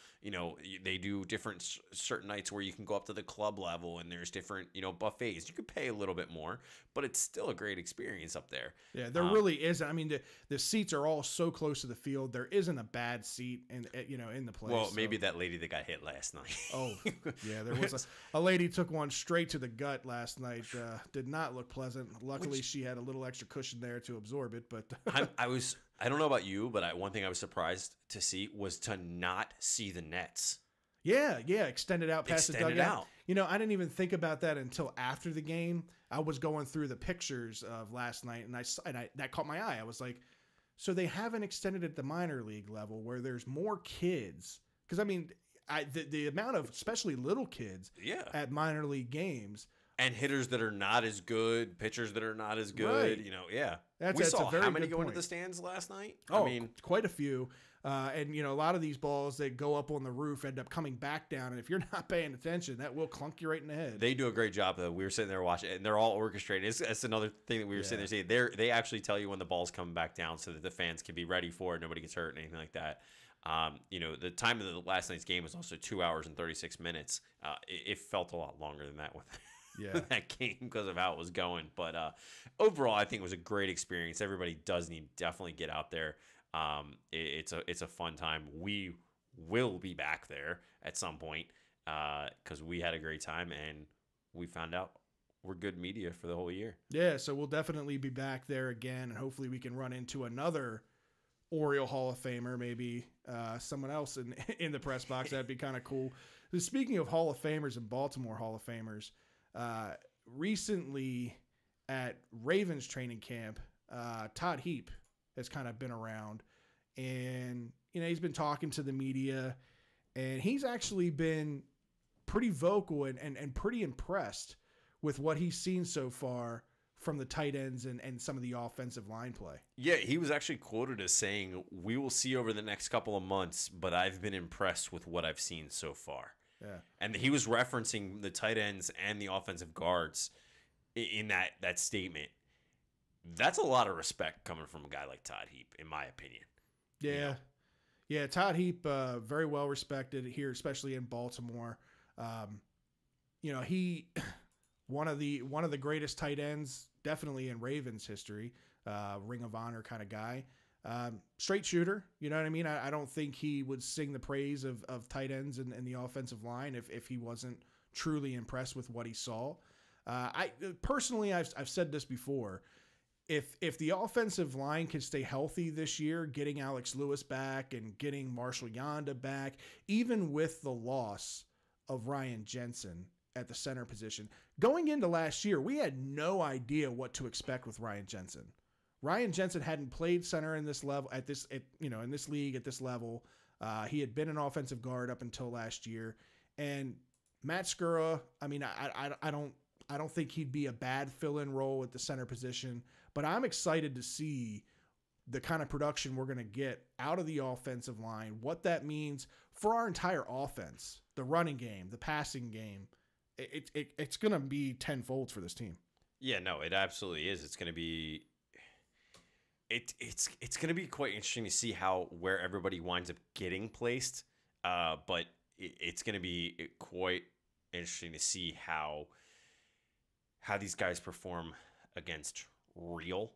They do different certain nights where you can go up to the club level and there's different, buffets. You could pay a little bit more, but it's still a great experience up there. Yeah, there really is. The seats are all so close to the field. There isn't a bad seat in the place. Well, maybe that lady that got hit last night. Oh, yeah, there was a lady took one straight to the gut last night. Did not look pleasant. Luckily, she had a little extra cushion there to absorb it, but I don't know about you, but one thing I was surprised to see was to not see the nets. Yeah, extended out past the dugout. I didn't even think about that until after the game. I was going through the pictures of last night, and I that caught my eye. I was like, so they haven't extended at the minor league level where there's more kids. Because the amount of especially little kids at minor league games And hitters that are not as good, pitchers that are not as good. Right. You know, yeah. That's we a saw very how many good go into point. the stands last night? Oh, I mean, quite a few. And, you know, a lot of these balls that go up on the roof end up coming back down. And if you're not paying attention, that will clunk you right in the head. they do a great job, though. We were sitting there watching, and they're all orchestrated. That's another thing that we were sitting there saying. They actually tell you when the ball's coming back down so that the fans can be ready for it. Nobody gets hurt and anything like that. You know, the time of the last night's game was also 2 hours and 36 minutes. It felt a lot longer than that with that game because of how it was going. But overall, I think it was a great experience. Everybody does definitely get out there. It's a fun time. We will be back there at some point because we had a great time and we found out we're good media for the whole year. Yeah, so we'll definitely be back there again, and hopefully we can run into another Oriole Hall of Famer, maybe someone else in the press box. That'd be kind of cool. So speaking of Hall of Famers and Baltimore Hall of Famers, recently at Ravens training camp, Todd Heap has kind of been around, and you know, he's been talking to the media, and he's actually been pretty vocal and pretty impressed with what he's seen so far from the tight ends and some of the offensive line play. Yeah, he was actually quoted as saying, "We will see over the next couple of months, but I've been impressed with what I've seen so far." Yeah. And he was referencing the tight ends and the offensive guards in that statement. That's a lot of respect coming from a guy like Todd Heap, in my opinion. Yeah. You know? Yeah, Todd Heap, very well respected here, especially in Baltimore. You know, he one of the greatest tight ends, definitely in Ravens history, Ring of Honor kind of guy. Straight shooter, you know what I mean? I don't think he would sing the praise of tight ends and the offensive line if he wasn't truly impressed with what he saw. I personally, I've said this before. If the offensive line can stay healthy this year, getting Alex Lewis back and getting Marshall Yanda back, even with the loss of Ryan Jensen at the center position, going into last year, we had no idea what to expect with Ryan Jensen. Ryan Jensen hadn't played center in this level in this league at this level. He had been an offensive guard up until last year, and Matt Skura. I mean, I don't think he'd be a bad fill-in role at the center position, but I'm excited to see the kind of production we're going to get out of the offensive line, what that means for our entire offense, the running game, the passing game. It's going to be tenfold for this team. Yeah, no, it absolutely is. It's going to be it's going to be quite interesting to see where everybody winds up getting placed. But it's going to be quite interesting to see how these guys perform against real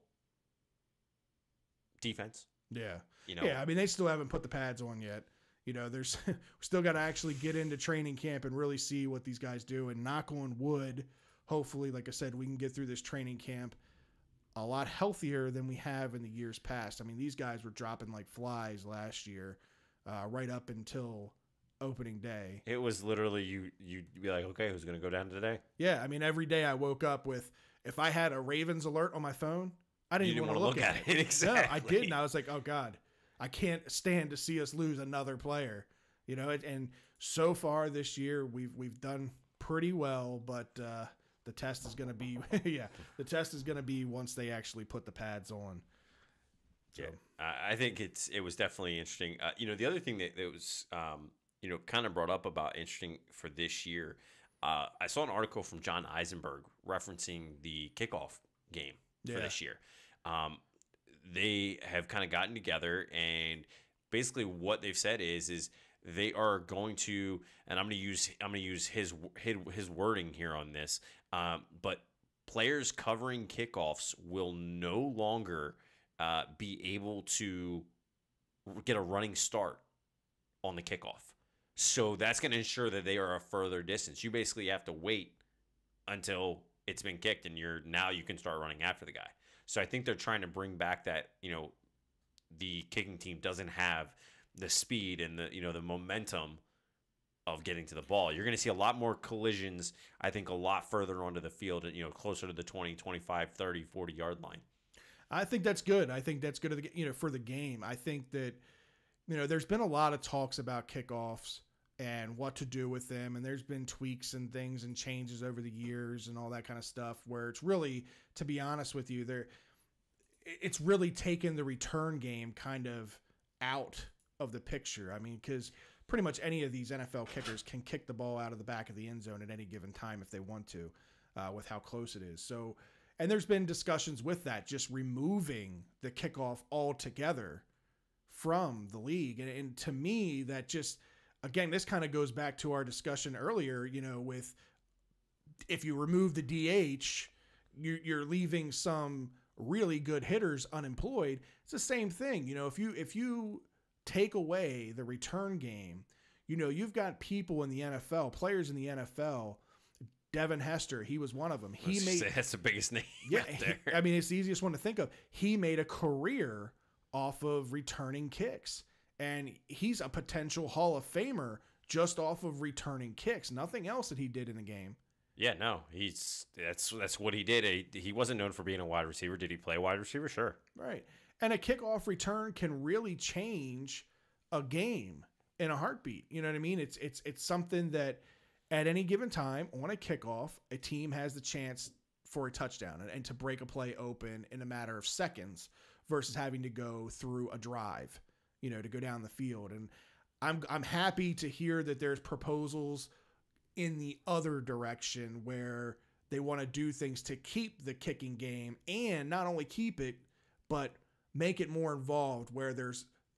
defense. Yeah. You know. Yeah, I mean, they still haven't put the pads on yet. You know, we still got to actually get into training camp and really see what these guys do, and knock on wood. Hopefully, like I said, we can get through this training camp a lot healthier than we have in the years past. I mean, these guys were dropping like flies last year, right up until opening day. It was literally you'd be like, okay, who's going to go down today? Yeah, I mean, every day I woke up with, if I had a Ravens alert on my phone, I didn't even want to look at it. Exactly. No, I didn't. I was like, oh God, I can't stand to see us lose another player. You know, and so far this year we've done pretty well, but the test is going to be the test is going to be once they actually put the pads on. So. Yeah, I think it was definitely interesting. You know, the other thing that was kind of brought up about interesting for this year, I saw an article from John Eisenberg referencing the kickoff game for this year. They have kind of gotten together, and basically what they've said is they are going to, and I'm going to use his wording here on this, but players covering kickoffs will no longer be able to get a running start on the kickoff. So that's going to ensure that they are a further distance. You basically have to wait until it's been kicked, and you can start running after the guy. So I think they're trying to bring back that, the kicking team doesn't have the speed and the momentum of getting to the ball. You're going to see a lot more collisions, I think, a lot further onto the field, closer to the 20, 25, 30, 40-yard line. I think that's good. I think that's good for the game. I think that, there's been a lot of talks about kickoffs and what to do with them. And there's been tweaks and things and changes over the years and all that kind of stuff where it's really, to be honest with you, it's really taken the return game kind of out of the picture. I mean, because pretty much any of these NFL kickers can kick the ball out of the back of the end zone at any given time if they want to, with how close it is. So, and there's been discussions with that, just removing the kickoff altogether from the league. And to me, that just, again, this kind of goes back to our discussion earlier, with if you remove the DH, you're leaving some really good hitters unemployed. It's the same thing. If you take away the return game, you've got people in the NFL, players in the NFL. Devin Hester, he was one of them. That's the biggest name. Yeah, right there. It's the easiest one to think of. He made a career off of returning kicks, and he's a potential Hall of Famer just off of returning kicks. Nothing else that he did in the game. Yeah, no, that's what he did. He wasn't known for being a wide receiver. Did he play wide receiver? Sure. Right. And a kickoff return can really change a game in a heartbeat. You know what I mean? It's something that at any given time on a kickoff, a team has the chance for a touchdown and to break a play open in a matter of seconds versus having to go through a drive, to go down the field. And I'm happy to hear that there's proposals in the other direction where they want to do things to keep the kicking game and not only keep it, but make it more involved where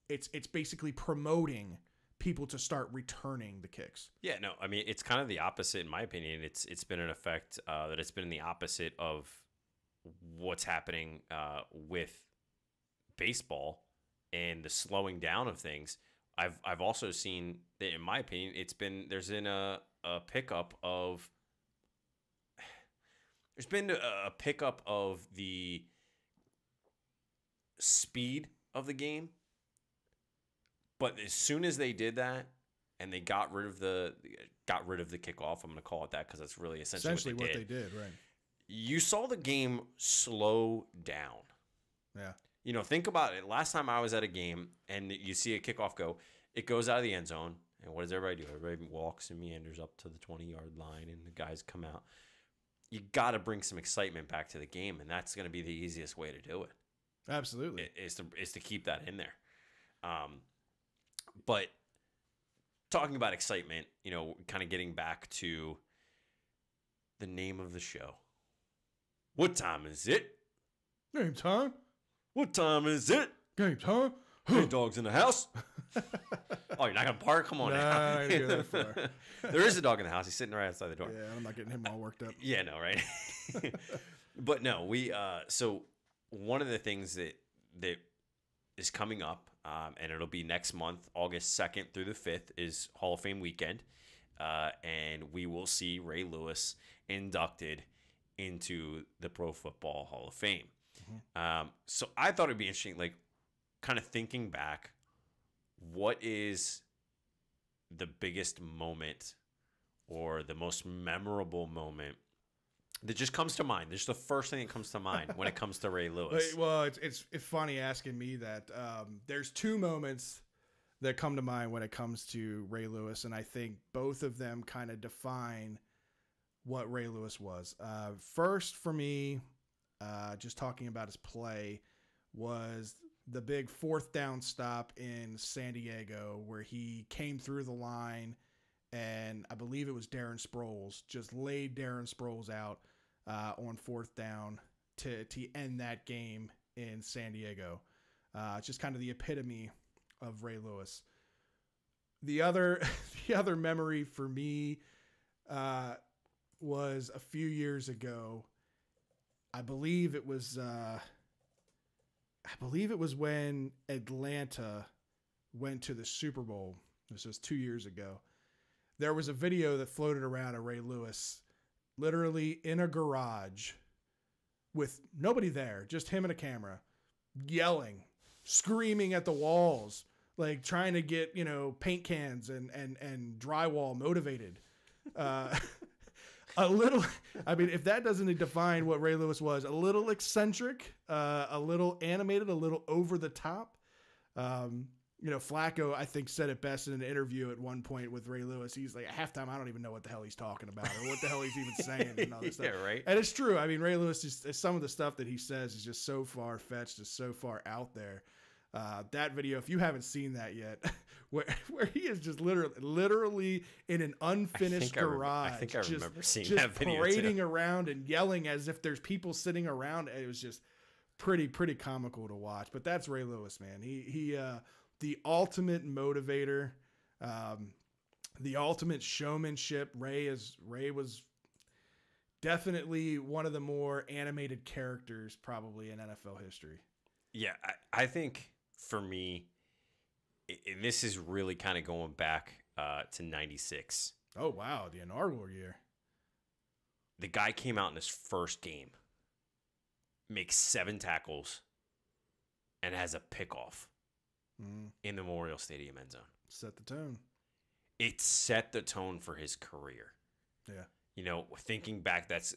it's basically promoting people to start returning the kicks. Yeah, no, it's kind of the opposite in my opinion. It's been an effect that it's been the opposite of what's happening with baseball and the slowing down of things. I've also seen that, in my opinion, there's been a pickup of the speed of the game. But as soon as they did that and they got rid of the kickoff, I'm going to call it that because that's really essentially what they did, right? You saw the game slow down. Yeah. Think about it. Last time I was at a game and you see a kickoff go, it goes out of the end zone. And what does everybody do? Everybody walks and meanders up to the 20-yard line and the guys come out. You got to bring some excitement back to the game, and that's going to be the easiest way to do it. Absolutely. Is to keep that in there. But talking about excitement, kind of getting back to the name of the show. What time is it? Game time. What time is it? Game time. Hey, dog's in the house. Oh, you're not going to bark? Come on now. I didn't go that far. There is a dog in the house. He's sitting right outside the door. Yeah, I'm not getting him all worked up. Yeah, no, right? But no, so one of the things that is coming up, and it'll be next month, August 2nd through the 5th, is Hall of Fame weekend. And we will see Ray Lewis inducted into the Pro Football Hall of Fame. Mm-hmm. So I thought it'd be interesting, kind of thinking back, what is the biggest moment or the most memorable moment that just comes to mind? This is the first thing that comes to mind when it comes to Ray Lewis. Well, it's funny asking me that. There's two moments that come to mind when it comes to Ray Lewis, and I think both of them kind of define what Ray Lewis was. First, for me, just talking about his play, was the big 4th down stop in San Diego where he came through the line, and I believe it was Darren Sproles, just laid Darren Sproles out on 4th down to end that game in San Diego. Just kind of the epitome of Ray Lewis. The other memory for me was a few years ago. I believe it was when Atlanta went to the Super Bowl. This was 2 years ago. There was a video that floated around of Ray Lewis literally in a garage with nobody there, just him and a camera, yelling, screaming at the walls, trying to get, paint cans and drywall motivated. A little, if that doesn't define what Ray Lewis was, a little eccentric, a little animated, a little over the top. Flacco, I think, said it best in an interview at one point with Ray Lewis. He's like, at halftime, I don't even know what the hell he's talking about or what the hell he's even saying and all this stuff. Yeah, right. And it's true. I mean, Ray Lewis, some of the stuff that he says is just so far-fetched, just so far out there. That video, if you haven't seen that yet, where he is just literally in an unfinished garage. I think I remember seeing just that video parading too. around and yelling as if there's people sitting around. It was just pretty comical to watch. But that's Ray Lewis, man. He the ultimate motivator, the ultimate showmanship. Ray was definitely one of the more animated characters probably in NFL history. Yeah, I think for me, and this is really kind of going back to 96. Oh, wow, the inaugural year. The guy came out in his first game, makes 7 tackles, and has a pickoff in the Memorial Stadium end zone. Set the tone. It set the tone for his career. Yeah. Thinking back, that's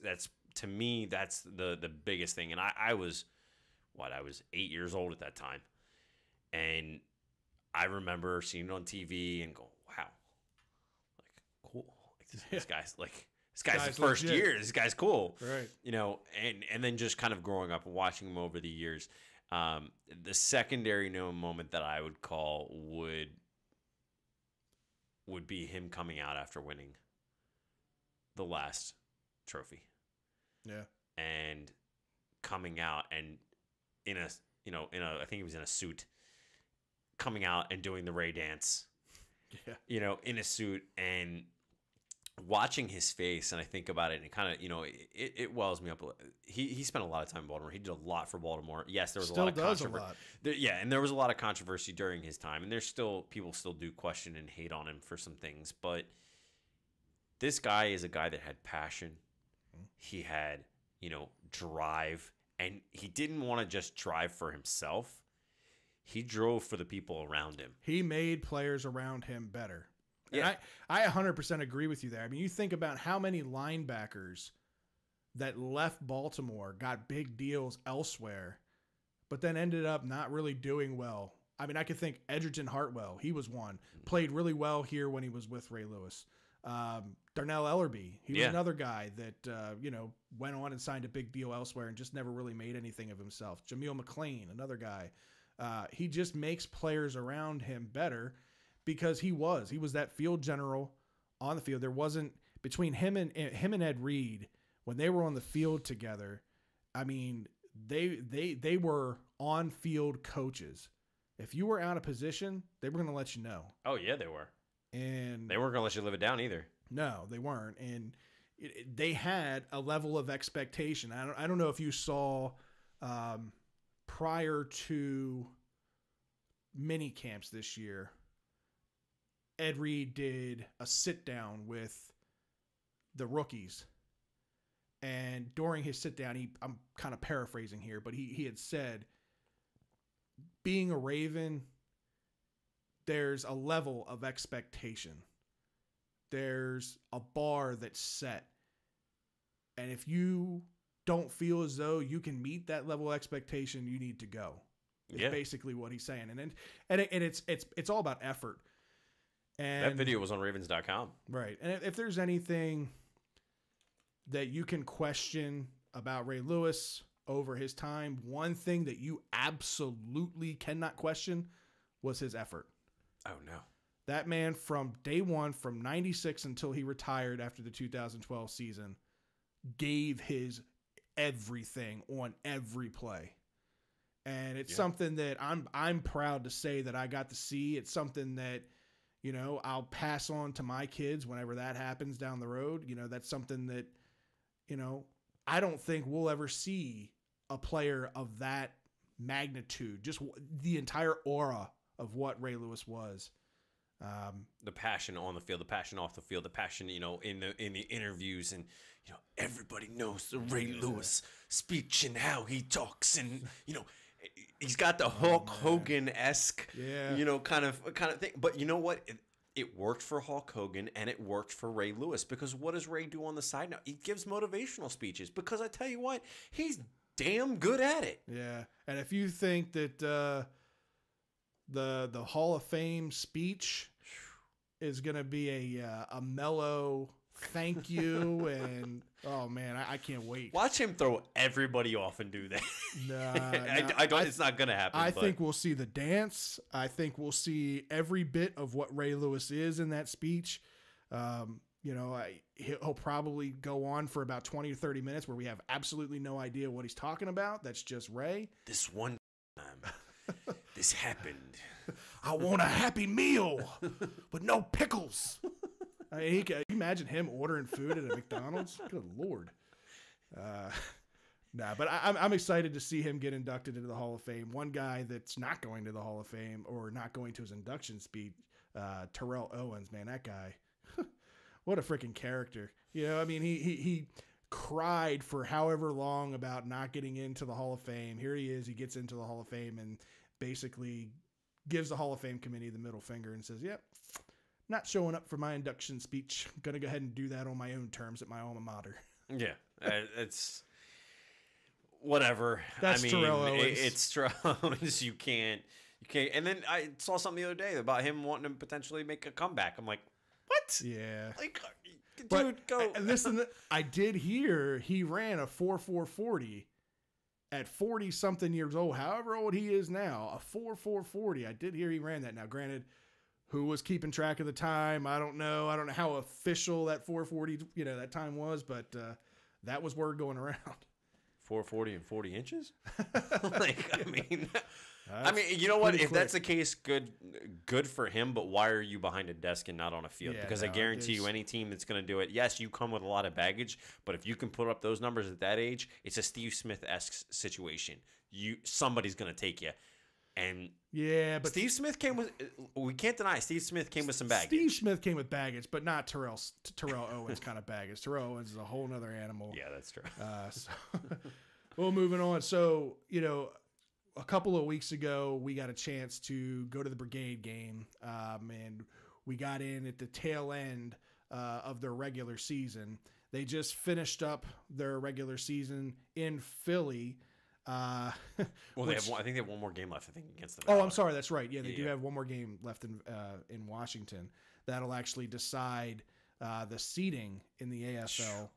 to me, that's the biggest thing. And I was 8 years old at that time. And I remember seeing it on TV and going, wow, like, cool. Like this guy's his first legit. year. This guy's cool. Right. And then just kind of growing up and watching him over the years. The secondary moment that I would call would be him coming out after winning the last trophy. Yeah. And coming out and I think he was in a suit, coming out and doing the Ray dance. Yeah. In a suit, and watching his face, and I think about it, and it kind of, it wells me up. He spent a lot of time in Baltimore. He did a lot for Baltimore. Yes, there was a lot of controversy. Yeah, and there was a lot of controversy during his time, and people still do question and hate on him for some things. But this guy is a guy that had passion. He had, drive, and he didn't want to just drive for himself. He drove for the people around him. He made players around him better. Yeah. And I 100% agree with you there. I mean, you think about how many linebackers that left Baltimore, got big deals elsewhere, but then ended up not really doing well. I mean, I could think Edgerton Hartwell. He was one. Played really well here when he was with Ray Lewis. Darnell Ellerby. He was another guy that, went on and signed a big deal elsewhere and just never really made anything of himself. Jameel McLean, another guy. He just makes players around him better because he was that field general on the field. There wasn't between him and Ed Reed when they were on the field together. I mean, they were on field coaches. If you were out of position, they were going to let you know. Oh yeah, they were. And they weren't going to let you live it down either. No, they weren't. And they had a level of expectation. I don't know if you saw prior to mini camps this year, Ed Reed did a sit down with the rookies. And during his sit down, I'm kind of paraphrasing here, but he had said, being a Raven, there's a level of expectation. There's a bar that's set. And if you don't feel as though you can meet that level of expectation, you need to go. It's basically what he's saying. And it's all about effort. And that video was on Ravens.com. Right. And if there's anything that you can question about Ray Lewis over his time, one thing that you absolutely cannot question was his effort. Oh, no. That man from day one, from 96 until he retired after the 2012 season, gave his everything on every play. And it's something that I'm proud to say that I got to see. It's something that, I'll pass on to my kids whenever that happens down the road. That's something that, I don't think we'll ever see a player of that magnitude, just the entire aura of what Ray Lewis was. The passion on the field, the passion off the field, the passion, in the interviews, and everybody knows the Ray Lewis speech and how he talks, and he's got the Hulk Hogan-esque, kind of thing. But you know what? It worked for Hulk Hogan and it worked for Ray Lewis, because what does Ray do on the side now? He gives motivational speeches, because I tell you what, he's damn good at it. Yeah, and if you think that The Hall of Fame speech is going to be a mellow thank you, and oh man, I can't wait. Watch him throw everybody off and do that. Nah, I don't. It's not gonna happen. I think we'll see the dance. I think we'll see every bit of what Ray Lewis is in that speech. He'll probably go on for about 20 to 30 minutes where we have absolutely no idea what he's talking about. That's just Ray. This one time, this happened. I want a Happy Meal with no pickles. I mean, can you imagine him ordering food at a McDonald's? Good Lord. But I'm excited to see him get inducted into the Hall of Fame. One guy that's not going to the Hall of Fame or not going to his induction speech, Terrell Owens, man, that guy, what a freaking character. I mean, he cried for however long about not getting into the Hall of Fame. Here he is. He gets into the Hall of Fame and basically gives the Hall of Fame committee the middle finger and says, yep, not showing up for my induction speech. I'm going to go ahead and do that on my own terms at my alma mater. Yeah, it's whatever. That's Terrell Owens. It's Terrell Owens. You can't. And then I saw something the other day about him wanting to potentially make a comeback. I'm like, what? Yeah. Like, dude, go. Listen, I did hear he ran a 4.440 at 40-something years old, however old he is now, a 4.440. I did hear he ran that. Now, granted, who was keeping track of the time? I don't know. I don't know how official that 4.40, that time was, but that was word going around. 4.40 and 40 inches? I mean, you know what? If that's the case, good for him. But why are you behind a desk and not on a field? Yeah, because I guarantee you, any team that's going to do it, yes, you come with a lot of baggage. But if you can put up those numbers at that age, it's a Steve Smith-esque situation. Somebody's going to take you. And yeah, but Steve Smith came with. We can't deny Steve Smith came with some baggage. Steve Smith came with baggage, but not Terrell Owens kind of baggage. Terrell Owens is a whole nother animal. Yeah, that's true. Well, moving on. So a couple of weeks ago, we got a chance to go to the Brigade game, and we got in at the tail end of their regular season. They just finished up their regular season in Philly. I think they have one more game left. I think against the. Oh, I'm sorry. That's right. Yeah, they do have one more game left in Washington. That'll actually decide the seeding in the AFL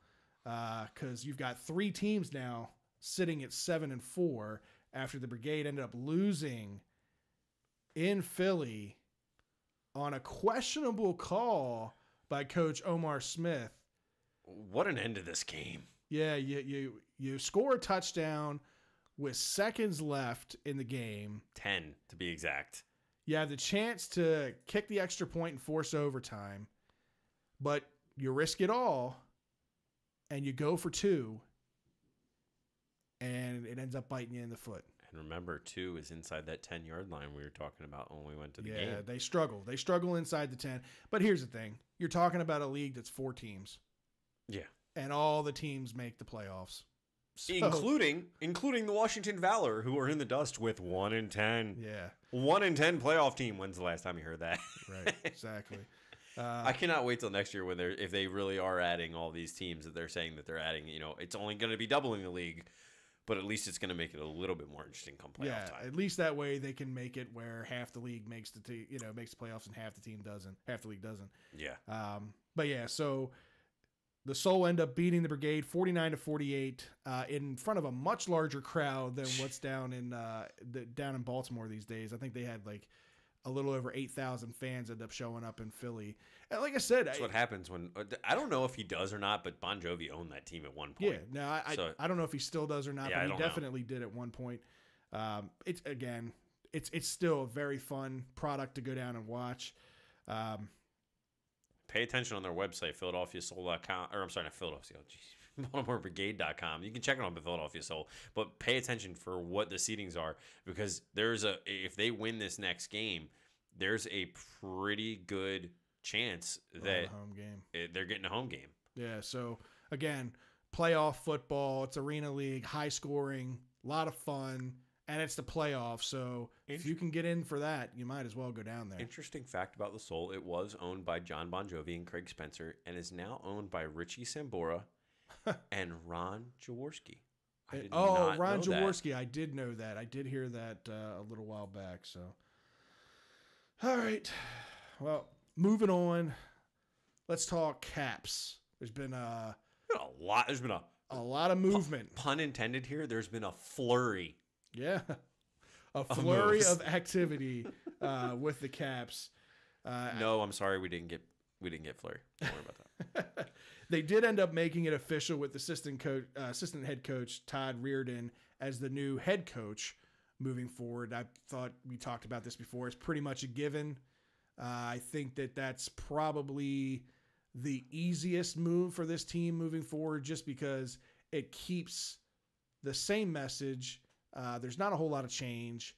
because you've got 3 teams now sitting at 7-4 after the Brigade ended up losing in Philly on a questionable call by Coach Omar Smith. What an end to this game! Yeah, you score a touchdown with seconds left in the game. 10 to be exact. You have the chance to kick the extra point and force overtime, but you risk it all and you go for 2, and it ends up biting you in the foot. And remember, 2 is inside that 10-yard line we were talking about when we went to the game. Yeah, they struggle. They struggle inside the 10. But here's the thing. You're talking about a league that's 4 teams. Yeah. And all the teams make the playoffs. So, including the Washington Valor, who are in the dust with 1-10. Yeah. 1-10 playoff team. When's the last time you heard that? Right, exactly. I cannot wait till next year when if they really are adding all these teams that they're saying that they're adding. It's only going to be doubling the league, but at least it's going to make it a little bit more interesting come playoff time. At least that way they can make it where half the league makes the makes the playoffs and half the league doesn't. Yeah. But yeah, so the Soul end up beating the Brigade 49-48 in front of a much larger crowd than what's down in Baltimore these days. I think they had like a little over 8,000 fans end up showing up in Philly. And like I said, that's what happens when I don't know if he does or not, but Bon Jovi owned that team at one point. Yeah, no, I don't know if he still does or not, yeah, but he definitely did at one point. It's still a very fun product to go down and watch. Pay attention on their website, PhiladelphiaSoul.com, or I'm sorry, not Philadelphia, BaltimoreBrigade.com. You can check it on the Philadelphia Soul, but pay attention for what the seedings are, because if they win this next game, there's a pretty good chance that home game. They're getting a home game. Yeah, so again, playoff football, it's Arena League, high scoring, a lot of fun. And it's the playoffs, so if you can get in for that, you might as well go down there. Interesting fact about the Soul, it was owned by John Bon Jovi and Craig Spencer, and is now owned by Richie Sambora and Ron Jaworski. Ron Jaworski, I did know that. I did hear that a little while back. So, All right. Well, moving on. Let's talk Caps. There's been a lot. There's been a lot of movement. Pun intended here. There's been a flurry. Yeah. A flurry of activity with the Caps. No, I'm sorry. We didn't get flurry. Don't worry about that. They did end up making it official with assistant head coach Todd Reardon as the new head coach moving forward. I thought we talked about this before. It's pretty much a given. I think that's probably the easiest move for this team moving forward, just because it keeps the same message. There's not a whole lot of change.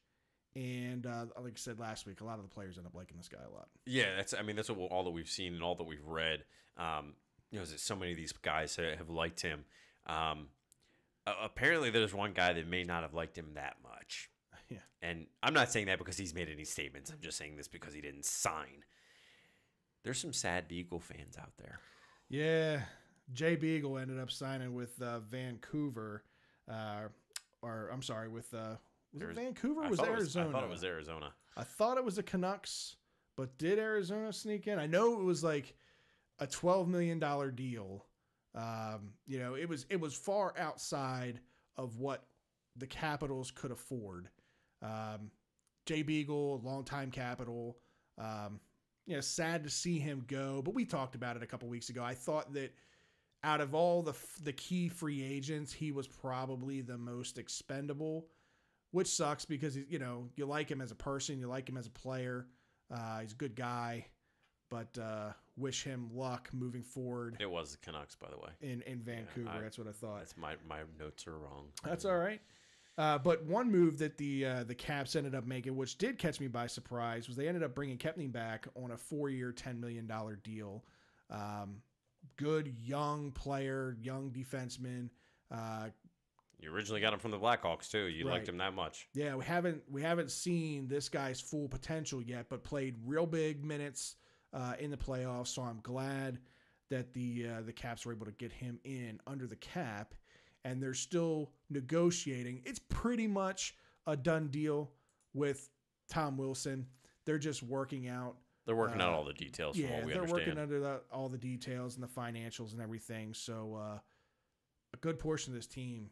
And like I said last week, a lot of the players end up liking this guy a lot. Yeah, that's all that we've seen and all that we've read. So many of these guys have liked him. Apparently, there's one guy that may not have liked him that much. Yeah. And I'm not saying that because he's made any statements. I'm just saying this because he didn't sign. There's some sad Beagle fans out there. Yeah. Jay Beagle ended up signing with Vancouver. With was it Vancouver or was it Arizona? I thought it was Arizona. I thought it was the Canucks, but did Arizona sneak in? I know it was like a $12 million deal. It was far outside of what the Capitals could afford. Jay Beagle, longtime Capital. Sad to see him go, but we talked about it a couple weeks ago. I thought that out of all the key free agents, he was probably the most expendable, which sucks because, you like him as a person, you like him as a player. He's a good guy, but wish him luck moving forward. It was the Canucks, by the way. In Vancouver, that's what I thought. That's my notes are wrong. That's all right. But one move that the Caps ended up making, which did catch me by surprise, was they ended up bringing Kepney back on a 4-year, $10 million deal. Good young player, young defenseman. You originally got him from the Blackhawks too. You liked him that much. Yeah, we haven't seen this guy's full potential yet, but played real big minutes in the playoffs. So I'm glad that the Caps were able to get him in under the cap, and they're still negotiating. It's pretty much a done deal with Tom Wilson. They're just working out. They're working out all the details. From what we they're understand. working under all the details and the financials and everything. So a good portion of this team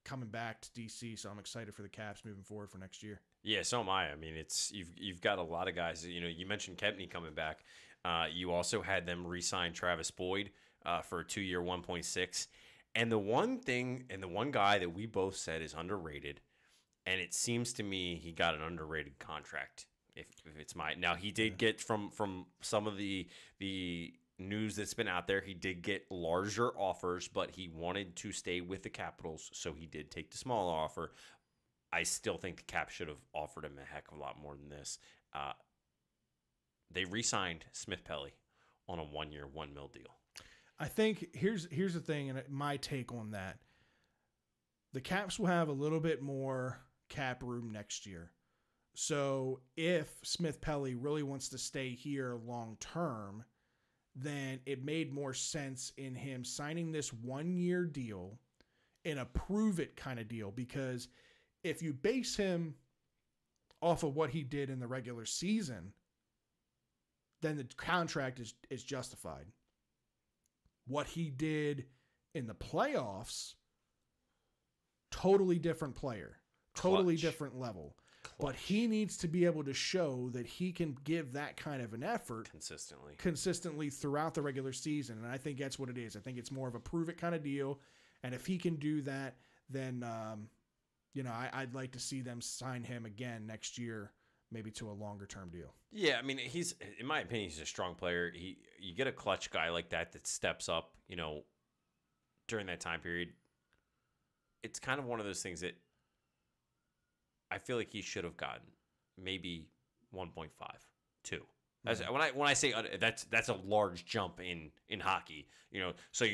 coming back to DC, so I'm excited for the Caps moving forward for next year. Yeah, so am I. I mean, you've got a lot of guys. You mentioned Kempney coming back. You also had them re-sign Travis Boyd for a 2-year, 1.6. And the one guy that we both said is underrated, and it seems to me he got an underrated contract. If it's now he did get from some of the news that's been out there, he did get larger offers, but he wanted to stay with the Capitals, so he did take the smaller offer. I still think the Caps should have offered him a heck of a lot more than this. They re-signed Smith Pelly on a 1-year, $1 million deal. I think here's the thing, and my take on that. The Caps will have a little bit more cap room next year. So if Smith Pelly really wants to stay here long term, then it made more sense in him signing this 1-year deal in a prove it kind of deal, because if you base him off of what he did in the regular season, then the contract is justified. What he did in the playoffs, totally different player, totally different level. But he needs to be able to show that he can give that kind of an effort consistently throughout the regular season. And I think that's what it is. I think it's more of a prove it kind of deal. And if he can do that, then, I'd like to see them sign him again next year, maybe to a longer term deal. Yeah. I mean, in my opinion, he's a strong player. You get a clutch guy like that steps up, during that time period. It's kind of one of those things that I feel like he should have gotten maybe 1.5, 2. When I say that's a large jump in hockey, So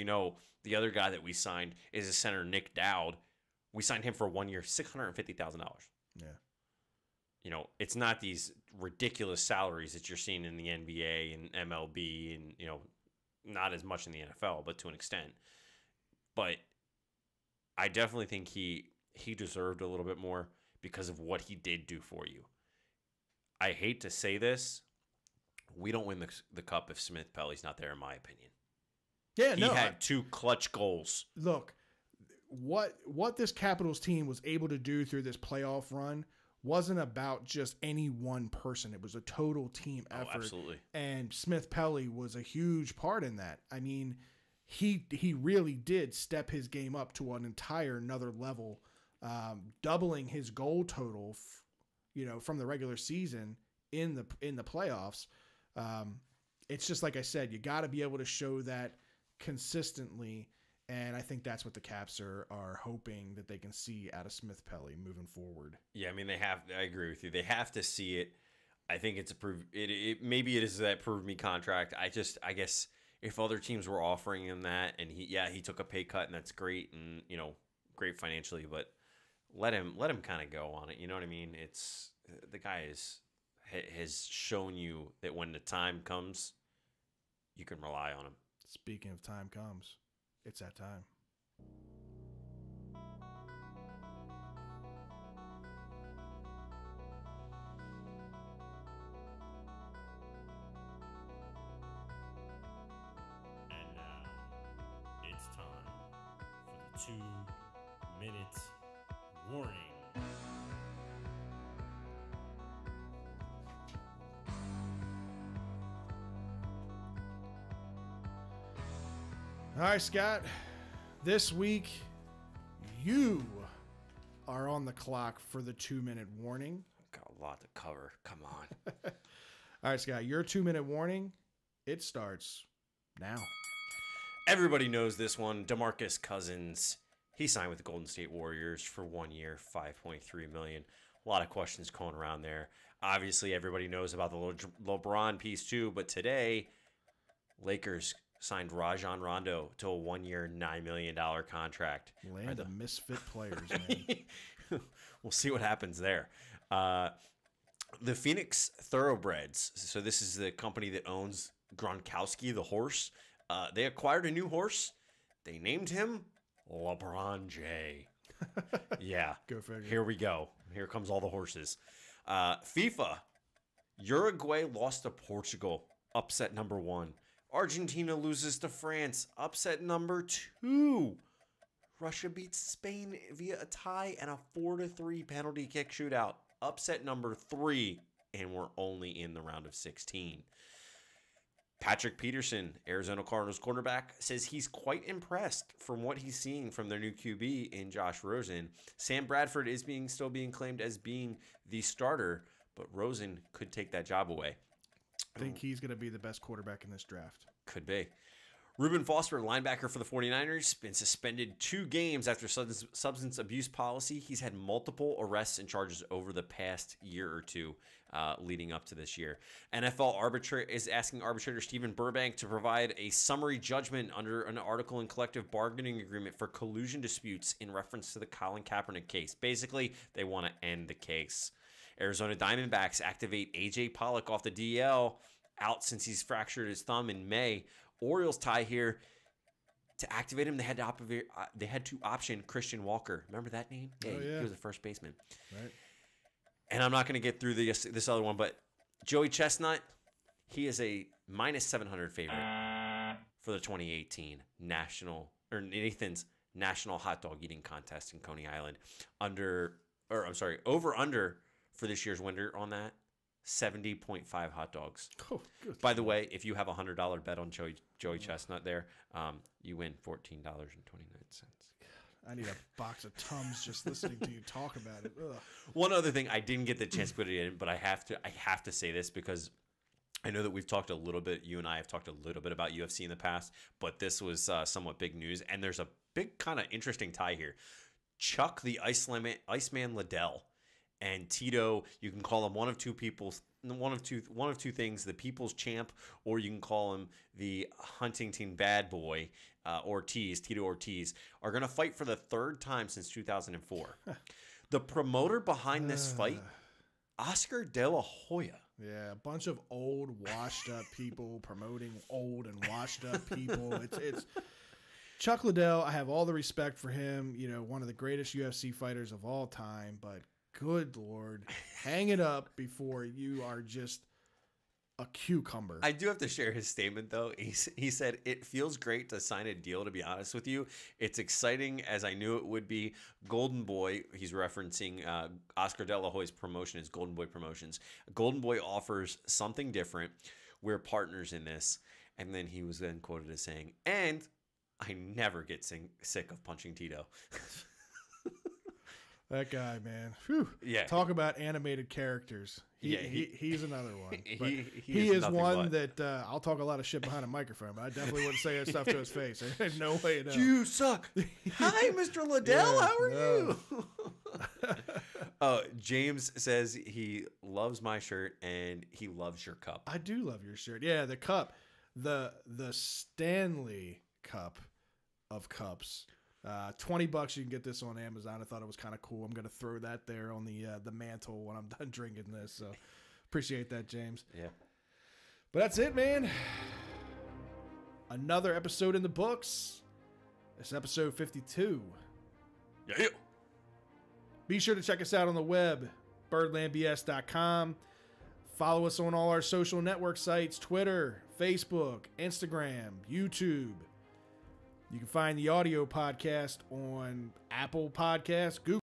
the other guy that we signed is a center, Nick Dowd. We signed him for 1 year, $650,000. Yeah. It's not these ridiculous salaries that you're seeing in the NBA and MLB and not as much in the NFL, but to an extent. But I definitely think he deserved a little bit more, because of what he did do for you. I hate to say this, we don't win the cup if Smith Pelly's not there, in my opinion. Yeah, He had 2 clutch goals. Look, what this Capitals team was able to do through this playoff run wasn't about just any one person. It was a total team effort. Oh, absolutely. And Smith Pelly was a huge part in that. I mean, he really did step his game up to an entire another level, doubling his goal total, from the regular season in the playoffs. It's just like I said, you got to be able to show that consistently, and I think that's what the Caps are hoping that they can see out of Smith Pelly moving forward. Yeah, I mean I agree with you. They have to see it. I think it's maybe it is that prove me contract. I guess if other teams were offering him that, and he took a pay cut, and that's great, and great financially, but let him kind of go on it. You know what I mean? It's the guy has shown you that when the time comes, you can rely on him. Speaking of time comes, it's that time. And now, it's time for the 2-minute warning. All right, Scott. This week, you are on the clock for the 2-minute warning. Got a lot to cover. Come on. All right, Scott. Your 2-minute warning, it starts now. Everybody knows this one. DeMarcus Cousins. He signed with the Golden State Warriors for 1 year, $5.3 million. A lot of questions going around there. Obviously, everybody knows about the LeBron piece too, but today, Lakers signed Rajon Rondo to a 1 year, $9 million contract. Land of misfit players, man. We'll see what happens there. The Phoenix Thoroughbreds. So this is the company that owns Gronkowski, the horse. They acquired a new horse. They named him LeBron J. Yeah. Go figure. Here we go. Here comes all the horses. FIFA. Uruguay lost to Portugal. Upset number 1. Argentina loses to France. Upset number 2. Russia beats Spain via a tie and a 4-3 penalty kick shootout. Upset number 3. And we're only in the round of 16. Patrick Peterson, Arizona Cardinals quarterback, says he's quite impressed from what he's seeing from their new QB in Josh Rosen. Sam Bradford is still being claimed as being the starter, but Rosen could take that job away. I think he's going to be the best quarterback in this draft. Could be. Reuben Foster, linebacker for the 49ers, been suspended 2 games after substance abuse policy. He's had multiple arrests and charges over the past year or two leading up to this year. NFL is asking arbitrator Stephen Burbank to provide a summary judgment under an article in collective bargaining agreement for collusion disputes in reference to the Colin Kaepernick case. Basically, they want to end the case. Arizona Diamondbacks activate A.J. Pollock off the DL, out since he's fractured his thumb in May. Orioles tie here. To activate him, they had to option Christian Walker. Remember that name? Yeah, oh, yeah. He was a first baseman. Right. And I'm not going to get through this other one, but Joey Chestnut, he is a -700 favorite for the 2018 Nathan's National Hot Dog Eating Contest in Coney Island. Over under for this year's winner on that, 70.5 hot dogs. Oh, good. By the way, if you have a $100 bet on Joey Chestnut there, you win $14.29. I need a box of Tums just listening to you talk about it. Ugh. One other thing, I didn't get the chance to put it in, but I have to say this because I know that we've talked a little bit, you and I have talked a little bit about UFC in the past, but this was somewhat big news, and there's a big kind of interesting tie here. Chuck the Iceman Liddell and Tito, you can call him one of two things, the people's champ, or you can call him the Huntington bad boy, Tito Ortiz, are going to fight for the 3rd time since 2004. The promoter behind this fight, Oscar De La Hoya. Yeah, a bunch of old, washed-up people promoting old and washed-up people. It's Chuck Liddell. I have all the respect for him. You know, one of the greatest UFC fighters of all time, but good Lord. Hang it up before you are just a cucumber. I do have to share his statement, though. He said, "It feels great to sign a deal, to be honest with you. It's exciting as I knew it would be. Golden Boy," he's referencing Oscar De La Hoya's promotion, is Golden Boy Promotions. Golden Boy offers something different. We're partners in this. And then he was then quoted as saying, "And I never get sick of punching Tito." That guy, man. Whew. Yeah. Talk about animated characters. He's another one. But he is one that I'll talk a lot of shit behind a microphone, but I definitely wouldn't say that stuff to his face. There's no way in hell. You suck. Hi, Mr. Liddell. Yeah, How are no. you? James says he loves my shirt and he loves your cup. I do love your shirt. Yeah, the cup. The Stanley Cup of cups. $20 you can get this on Amazon. I thought it was kind of cool. I'm gonna throw that there on the mantle when I'm done drinking this. So appreciate that, James. Yeah. But that's it, man. Another episode in the books. It's episode 52. Yeah. Be sure to check us out on the web, birdlandbs.com. Follow us on all our social network sites, Twitter, Facebook, Instagram, YouTube. You can find the audio podcast on Apple Podcasts, Google